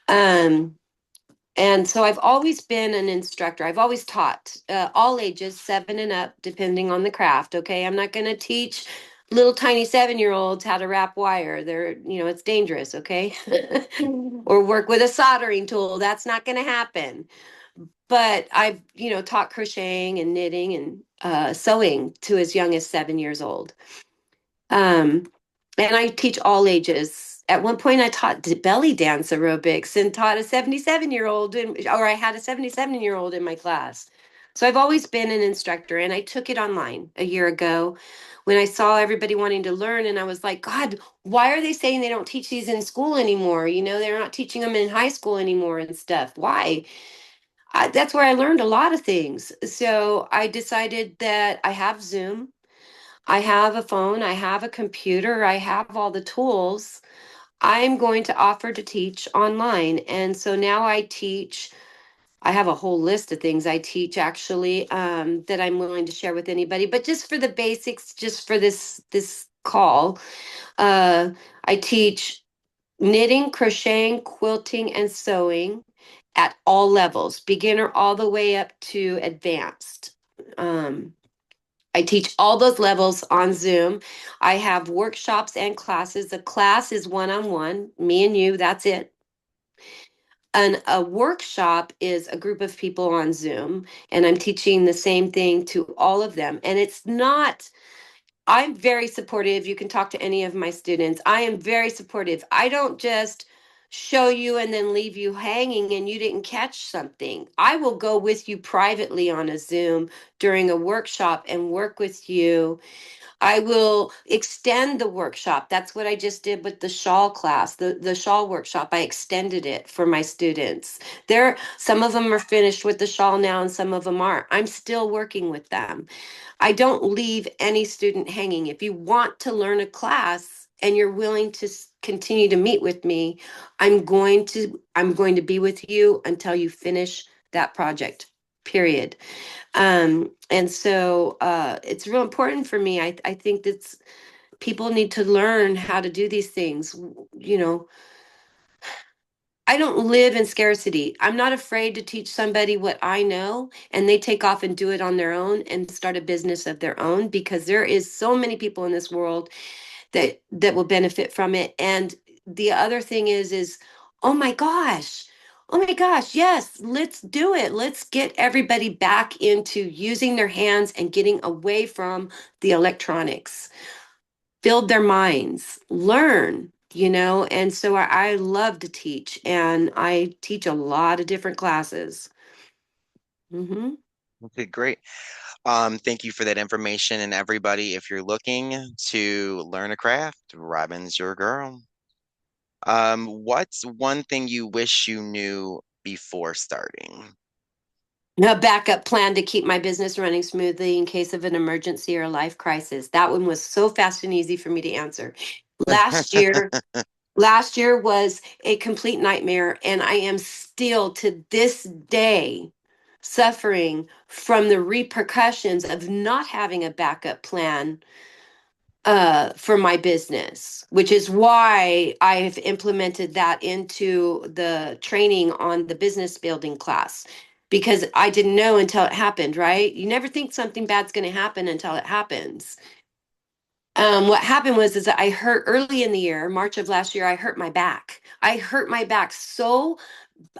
Um, and so I've always been an instructor. I've always taught all ages, 7 and up, depending on the craft. Okay. I'm not going to teach little tiny 7-year-olds how to wrap wire. It's dangerous. Okay. Or work with a soldering tool. That's not going to happen. But I've, taught crocheting and knitting and sewing to as young as 7 years old. Um, and I teach all ages. At one point, I taught belly dance aerobics and taught a 77-year-old, or I had a 77-year-old in my class. So I've always been an instructor, and I took it online a year ago when I saw everybody wanting to learn. And I was like, God, why are they saying they don't teach these in school anymore? They're not teaching them in high school anymore and stuff. Why? That's where I learned a lot of things. So I decided that I have Zoom. I have a phone, I have a computer, I have all the tools. I'm going to offer to teach online. And so now I teach, I have a whole list of things I teach actually that I'm willing to share with anybody. But just for the basics, just for this call, uh, I teach knitting, crocheting, quilting, and sewing at all levels, beginner all the way up to advanced. Um, I teach all those levels on Zoom. I have workshops and classes. The class is one on one, me and you, that's it. And a workshop is a group of people on Zoom, and I'm teaching the same thing to all of them. And it's not, I'm very supportive. You can talk to any of my students. I am very supportive. I don't just show you and then leave you hanging and you didn't catch something. I will go with you privately on a Zoom during a workshop and work with you. I will extend the workshop. That's what I just did with the shawl class, the shawl workshop. I extended it for my students. Some of them are finished with the shawl now and some of them aren't. I'm still working with them. I don't leave any student hanging. If you want to learn a class and you're willing to continue to meet with me, I'm going to be with you until you finish that project. Period. And so it's real important for me. I think that people need to learn how to do these things. You know, I don't live in scarcity. I'm not afraid to teach somebody what I know and they take off and do it on their own and start a business of their own, because there is so many people in this world that will benefit from it. And the other thing is, oh my gosh. Oh my gosh, yes, let's do it. Let's get everybody back into using their hands and getting away from the electronics. Build their minds, learn, and so I love to teach, and I teach a lot of different classes. Hmm. Okay, great. Thank you for that information. And everybody, if you're looking to learn a craft, Robyn's your girl. What's one thing you wish you knew before starting? A backup plan to keep my business running smoothly in case of an emergency or a life crisis. That one was so fast and easy for me to answer. Last year, last year was a complete nightmare, and I am still to this day suffering from the repercussions of not having a backup plan for my business, which is why I've implemented that into the training on the business building class, because I didn't know until it happened, right? You never think something bad's going to happen until it happens. What happened is that I hurt early in the year, March of last year, I hurt my back. I hurt my back so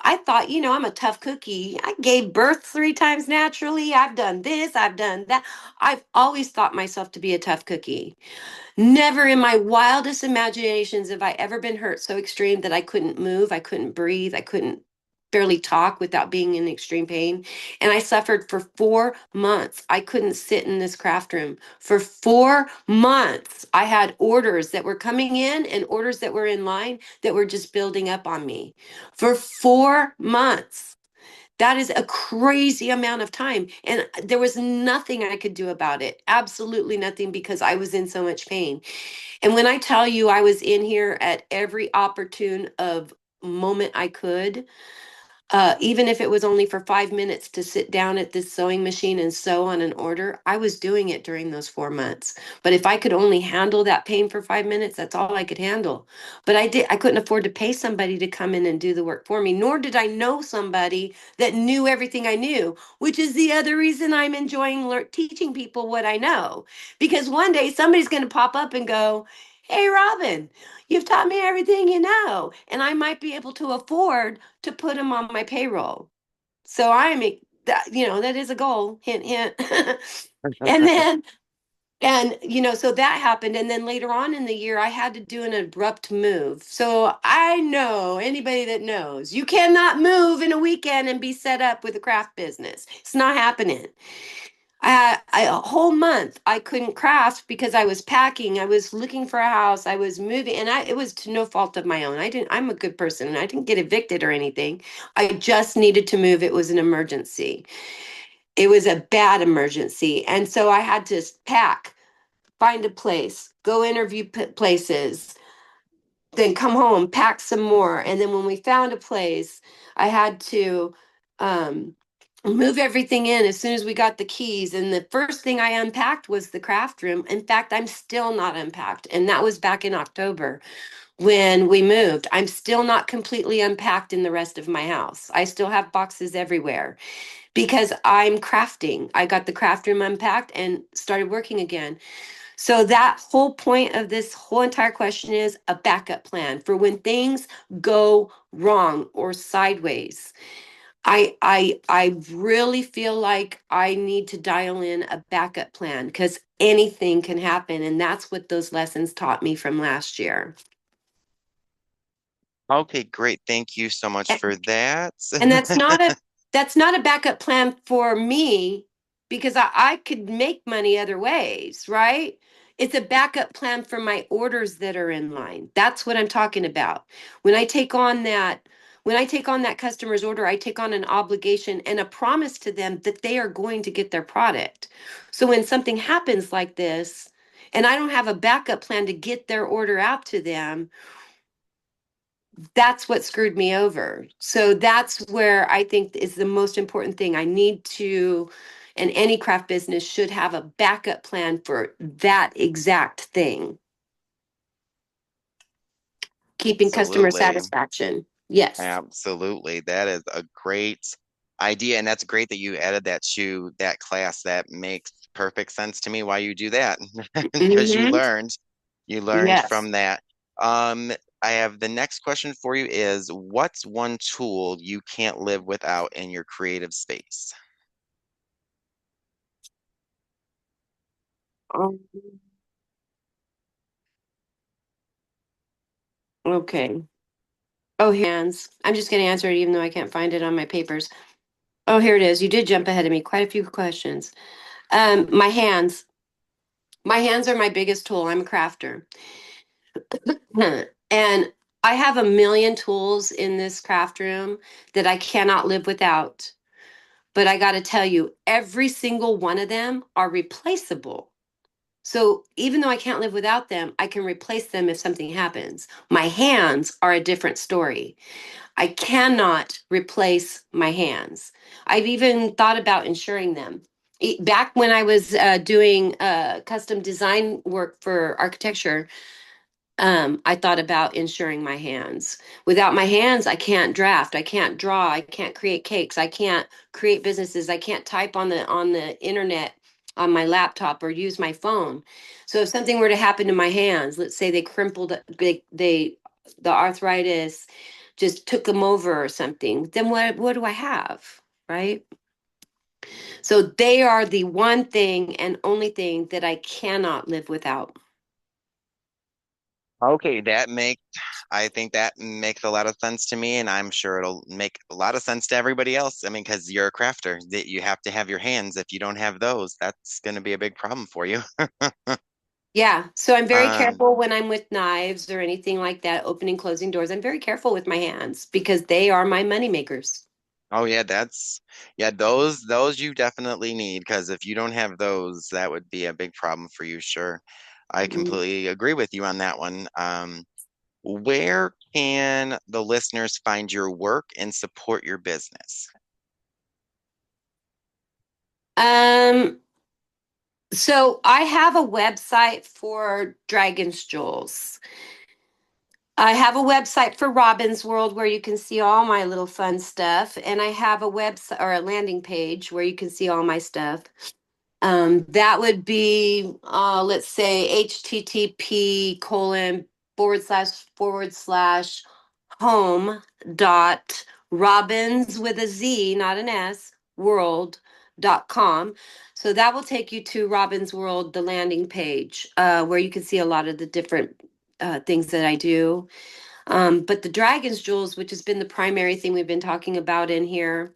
I thought, I'm a tough cookie. I gave birth 3 times naturally. I've done this, I've done that. I've always thought myself to be a tough cookie. Never in my wildest imaginations have I ever been hurt so extreme that I couldn't move, I couldn't breathe, I couldn't. barely talk without being in extreme pain. And I suffered for 4 months. I couldn't sit in this craft room for 4 months. I had orders that were coming in and orders that were in line that were just building up on me for 4 months. That is a crazy amount of time. And there was nothing I could do about it. Absolutely nothing, because I was in so much pain. And when I tell you I was in here at every opportune of moment I could, even if it was only for 5 minutes to sit down at this sewing machine and sew on an order, I was doing it during those 4 months. But if I could only handle that pain for 5 minutes, that's all I could handle. But I couldn't afford to pay somebody to come in and do the work for me, nor did I know somebody that knew everything I knew, which is the other reason I'm enjoying teaching people what I know. Because one day somebody's going to pop up and go, "Hey, Robyn, you've taught me everything you know," and I might be able to afford to put them on my payroll. So I make that, that is a goal. Hint, hint. and then, so that happened. And then later on in the year, I had to do an abrupt move. So I know anybody that knows you cannot move in a weekend and be set up with a craft business. It's not happening. A whole month I couldn't craft because I was packing, I was looking for a house, I was moving, and it was to no fault of my own. I'm a good person and I didn't get evicted or anything. I just needed to move. It was an emergency. It was a bad emergency. And so I had to pack, find a place, go interview places, then come home, pack some more. And then when we found a place, I had to um, move everything in as soon as we got the keys. And the first thing I unpacked was the craft room. In fact, I'm still not unpacked. And that was back in October when we moved. I'm still not completely unpacked in the rest of my house. I still have boxes everywhere because I'm crafting. I got the craft room unpacked and started working again. So that whole point of this whole entire question is a backup plan for when things go wrong or sideways. I really feel like I need to dial in a backup plan because anything can happen, and that's what those lessons taught me from last year. Okay, great. Thank you so much for that. And that's not a backup plan for me because I could make money other ways, right? It's a backup plan for my orders that are in line. That's what I'm talking about. When I take on that, when I take on that customer's order, I take on an obligation and a promise to them that they are going to get their product. So when something happens like this, and I don't have a backup plan to get their order out to them, that's what screwed me over. So that's where I think is the most important thing. I need to, and any craft business should have a backup plan for that exact thing, keeping customer Absolutely. satisfaction. Yes. Absolutely. That is a great idea. And that's great that you added that to that class. That makes perfect sense to me why you do that. Because Hmm. you learned Yes. from that. Um, I have the next question for you is what's one tool you can't live without in your creative space? Um, okay. Oh, hands. I'm just going to answer it even though I can't find it on my papers. Oh, here it is. You did jump ahead of me. Quite a few questions. My hands. My hands are my biggest tool. I'm a crafter. And I have a million tools in this craft room that I cannot live without. But I got to tell you, every single one of them are replaceable. So even though I can't live without them, I can replace them if something happens. My hands are a different story. I cannot replace my hands. I've even thought about insuring them. Back when I was doing custom design work for architecture, I thought about insuring my hands. Without my hands, I can't draft, I can't draw, I can't create cakes, I can't create businesses, I can't type on the internet on my laptop or use my phone. So if something were to happen to my hands, let's say they crumpled, the arthritis just took them over or something, then what do I have, right? So they are the one thing and only thing that I cannot live without. Okay, I think that makes a lot of sense to me, and I'm sure it'll make a lot of sense to everybody else. I mean, because you're a crafter, that you have to have your hands. If you don't have those, that's going to be a big problem for you. Yeah, so I'm very Um, careful when I'm with knives or anything like that, opening, closing doors. I'm very careful with my hands because they are my money makers. oh yeah, yeah, those you definitely need because if you don't have those, that would be a big problem for you, sure. I Mhm. completely agree with you on that one. Where can the listeners find your work and support your business? Um, so I have a website for Dragonz Jewelz. I have a website for Robyn's World where you can see all my little fun stuff, and I have a website or a landing page where you can see all my stuff. That would be, let's say, HTTP colon forward slash home dot Robynz with a Z, not an S, world.com. So that will take you to Robyn's World, the landing page, where you can see a lot of the different things that I do. But the Dragonz Jewels, which has been the primary thing we've been talking about in here,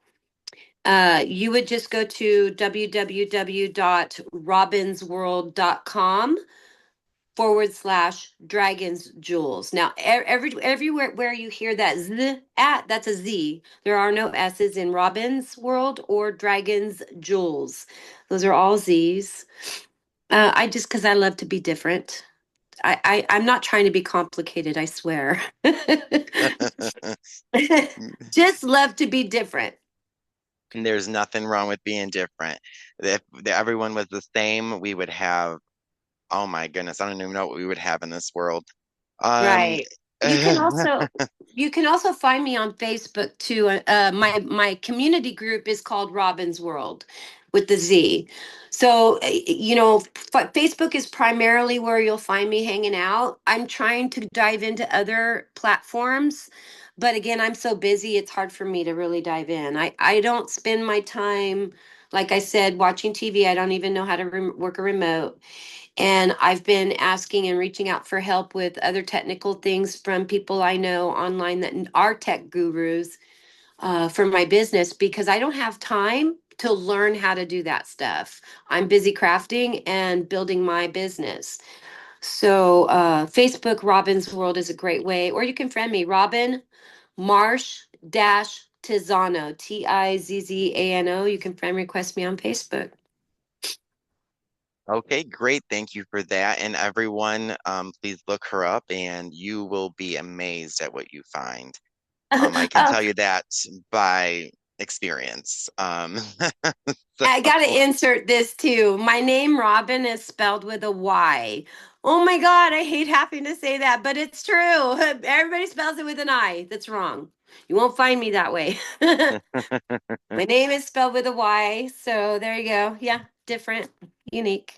you would just go to www.robynsworld.com forward slash Dragonz Jewels. Now, everywhere where you hear that Z at, that's a Z. There are no S's in Robyn's World or Dragonz Jewels. Those are all Z's. I just, because I love to be different. I'm not trying to be complicated, I swear. Just love to be different. And there's nothing wrong with being different. If everyone was the same, we would have, oh my goodness, I don't even know what we would have in this world. Um, Right. You can also find me on Facebook too. My community group is called Robyn's World with the Z. So Facebook is primarily where you'll find me hanging out. I'm trying to dive into other platforms, but again, I'm so busy, it's hard for me to really dive in. I don't spend my time, like I said, watching TV. I don't even know how to work a remote. And I've been asking and reaching out for help with other technical things from people I know online that are tech gurus for my business because I don't have time to learn how to do that stuff. I'm busy crafting and building my business. So, Facebook Robyn's World is a great way, or you can friend me, Robyn Marsh dash Tizano, Tizzano. You can friend request me on Facebook. okay, great. Thank you for that. And everyone, please look her up and you will be amazed at what you find. I can Oh, tell you that by experience. So, I got to insert this too. My name, Robyn, is spelled with a Y. Oh my God, I hate having to say that, but it's true. Everybody spells it with an I. That's wrong. You won't find me that way. My name is spelled with a Y. So there you go. Yeah, different, unique.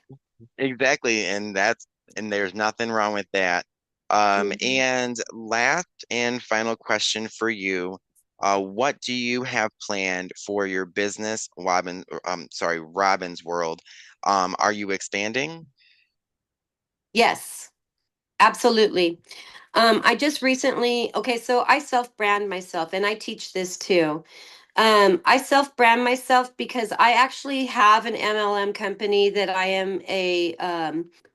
exactly, and there's nothing wrong with that. Mhm. And last and final question for you. What do you have planned for your business, Robyn's World? Are you expanding? Yes, absolutely. I just recently, okay, so I self-brand myself and I teach this too. I self-brand myself because I actually have an MLM company that I am a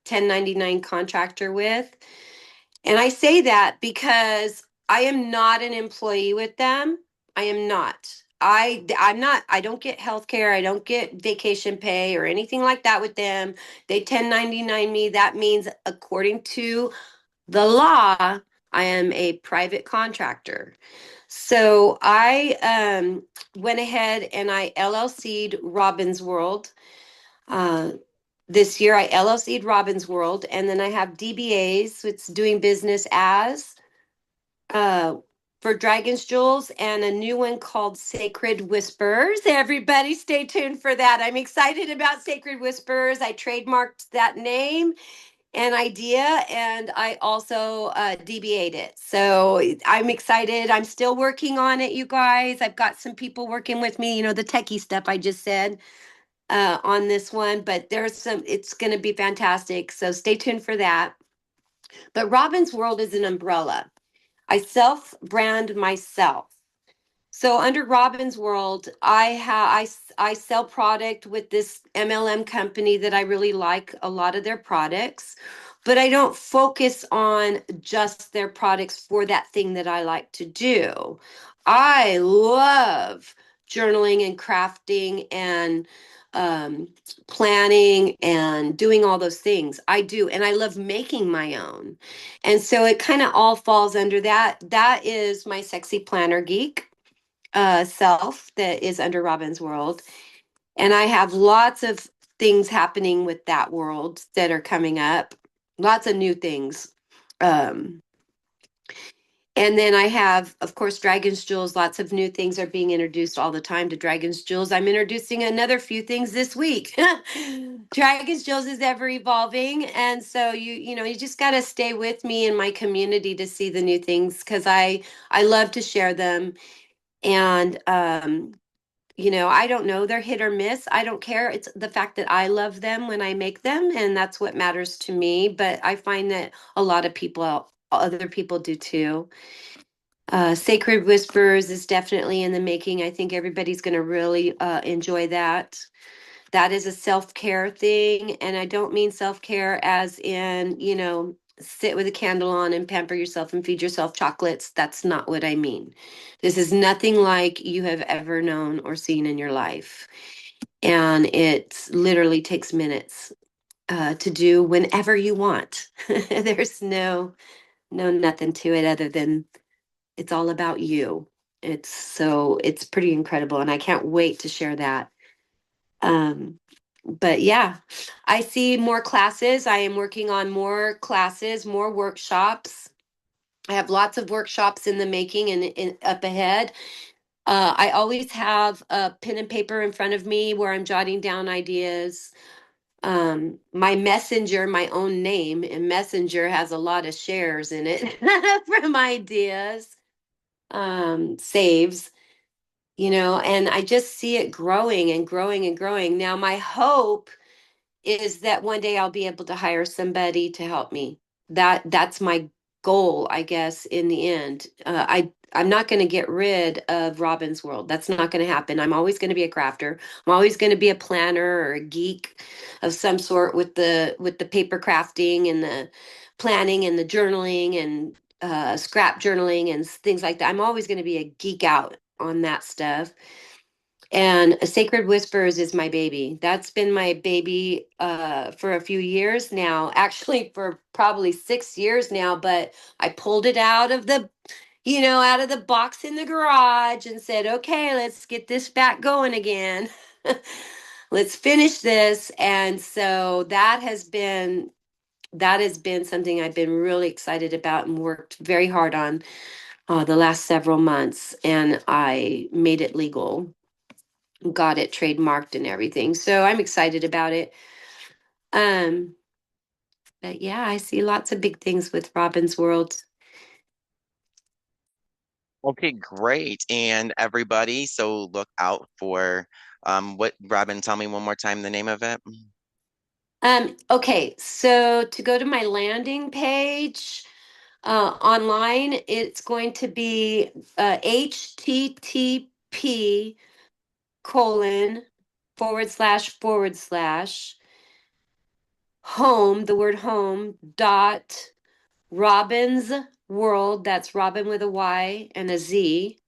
1099 contractor with. And I say that because I am not an employee with them. I am not. I'm not, I don't get health care. I don't get vacation pay or anything like that with them. They 1099 me. That means according to the law, I am a private contractor. So I went ahead and I LLC'd Robyn's World. Uh, this year I LLC'd Robyn's World, and then I have DBAs. It's doing business as uh, for Dragonz Jewelz, and a new one called Sacred Whispers. Everybody, stay tuned for that. I'm excited about Sacred Whispers. I trademarked that name an idea and I also DBA'd it. So I'm excited. I'm still working on it, you guys. I've got some people working with me, the techie stuff I just said on this one, but it's going to be fantastic. So stay tuned for that. But Robyn's World is an umbrella. I self brand myself. So under Robyn's World, I sell product with this MLM company that I really like a lot of their products, but I don't focus on just their products for that thing that I like to do. I love journaling and crafting and um, planning and doing all those things. I do, and I love making my own. And so it kind of all falls under that. That is my sexy planner geek self that is under Robyn's World. And I have lots of things happening with that world that are coming up, lots of new things. Um, and then I have, of course, Dragonz Jewelz. Lots of new things are being introduced all the time to Dragonz Jewelz. I'm introducing another few things this week. Dragonz Jewelz is ever evolving, and so you just got to stay with me in my community to see the new things because I love to share them. And I don't know, they're hit or miss. I don't care. It's the fact that I love them when I make them, and that's what matters to me. But I find that a lot of people, other people do too. Sacred Whispers is definitely in the making. I think everybody's going to really enjoy that. That is a self-care thing, and I don't mean self-care as in, sit with a candle on and pamper yourself and feed yourself chocolates. That's not what I mean. This is nothing like you have ever known or seen in your life. And it literally takes minutes to do whenever you want. There's no nothing to it other than it's all about you. It's pretty incredible, and I can't wait to share that. Um, but yeah, I see more classes. I am working on more classes, more workshops. I have lots of workshops in the making and up ahead. I always have a pen and paper in front of me where I'm jotting down ideas. My Messenger, my own name, and Messenger has a lot of shares in it from ideas, saves, and I just see it growing and growing and growing. Now, my hope is that one day I'll be able to hire somebody to help me. That's my goal, I guess, in the end. I'm not going to get rid of Robyn's World. That's not going to happen. I'm always going to be a crafter. I'm always going to be a planner or a geek of some sort with the paper crafting and the planning and the journaling and scrap journaling and things like that. I'm always going to be a geek out on that stuff. And Sacred Whispers is my baby. That's been my baby for a few years now, actually for probably 6 years now, but I pulled it out of the box in the garage and said, okay, let's get this back going again. Let's finish this. And so that has been something I've been really excited about and worked very hard on the last several months. And I made it legal, got it trademarked and everything. So I'm excited about it. Um, but yeah, I see lots of big things with Robyn's World. Okay, great. And everybody, so look out for what Robyn, tell me one more time the name of it. Okay, so to go to my landing page online, it's going to be http colon / home, the word home, dot Robyn's World, that's Robyn with a Y and a Z,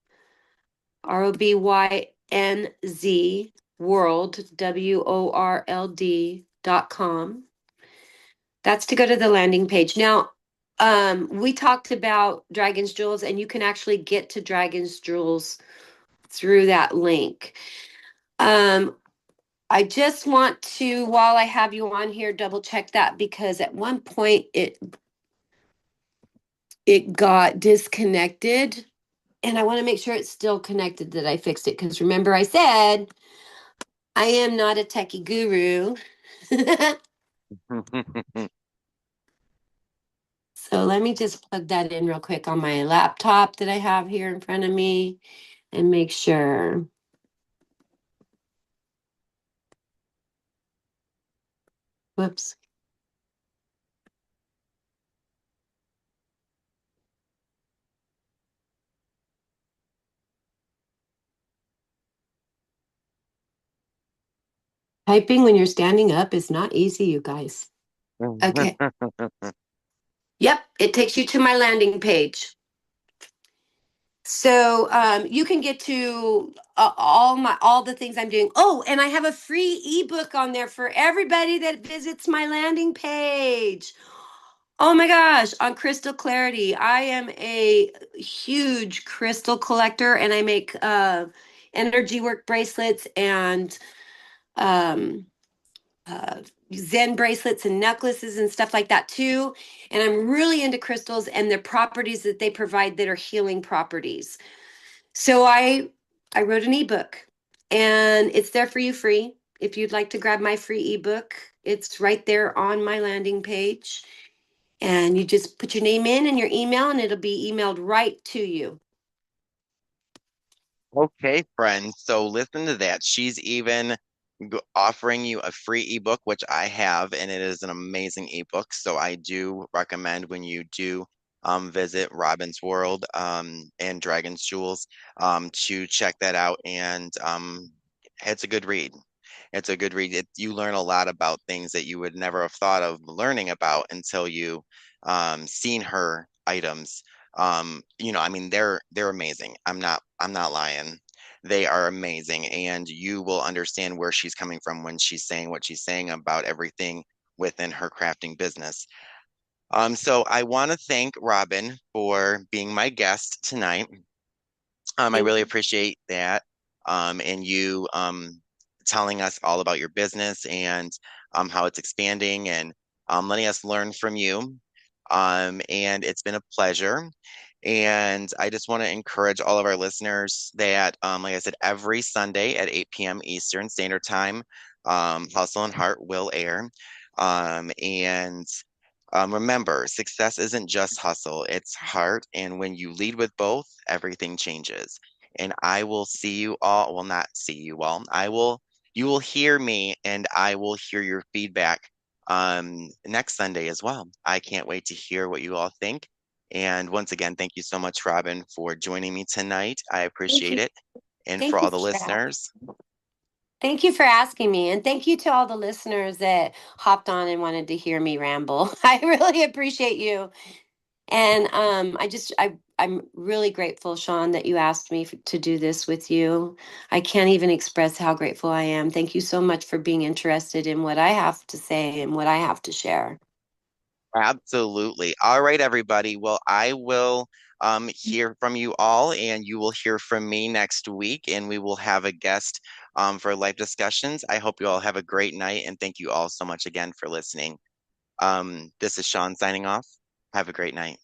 ROBYNZ World, WORLD.com. That's to go to the landing page. Now, we talked about Dragonz Jewelz, and you can actually get to Dragonz Jewelz through that link. I just want to, while I have you on here, double check that because at one point it got disconnected, and I want to make sure it's still connected, that I fixed it, because remember I said I am not a techie guru. So let me just plug that in real quick on my laptop that I have here in front of me and make sure. Whoops. Typing when you're standing up is not easy, you guys. Okay. Yep, it takes you to my landing page. So you can get to all the things I'm doing. Oh, and I have a free ebook on there for everybody that visits my landing page. Oh my gosh, on crystal clarity. I am a huge crystal collector and I make energy work bracelets and um, uh, Zen bracelets and necklaces and stuff like that too. And I'm really into crystals and their properties that they provide that are healing properties. So I wrote an ebook and it's there for you free. If you'd like to grab my free ebook, it's right there on my landing page. And you just put your name in and your email and it'll be emailed right to you. Okay, friends. So listen to that. She's even offering you a free ebook, which I have, and it is an amazing ebook. So I do recommend when you do visit Robyn's World and Dragonz Jewelz to check that out. And it's a good read. It's a good read. You learn a lot about things that you would never have thought of learning about until you seen her items. I mean, they're amazing. I'm not lying. They are amazing, and you will understand where she's coming from when she's saying what she's saying about everything within her crafting business. So I want to thank Robyn for being my guest tonight. I Thank really you. appreciate that. And you telling us all about your business and how it's expanding and letting us learn from you. And it's been a pleasure. And I just want to encourage all of our listeners that, like I said, every Sunday at 8 p.m. Eastern Standard Time, Hustle and Heart will air. And remember, success isn't just hustle, it's heart. And when you lead with both, everything changes. And I will see you all, well, not see you all. You will hear me and I will hear your feedback next Sunday as well. I can't wait to hear what you all think. And once again, thank you so much, Robyn, for joining me tonight. I Thank appreciate you. it. And for Thank you all the for that. listeners, Thank you for asking me. And thank you to all the listeners that hopped on and wanted to hear me ramble. I really appreciate you. And I'm really grateful, Sean, that you asked me to do this with you. I can't even express how grateful I am. Thank you so much for being interested in what I have to say and what I have to share. absolutely. All right, everybody. Well, I will hear from you all, and you will hear from me next week, and we will have a guest for live discussions. I hope you all have a great night, and thank you all so much again for listening. This is Sean signing off. Have a great night.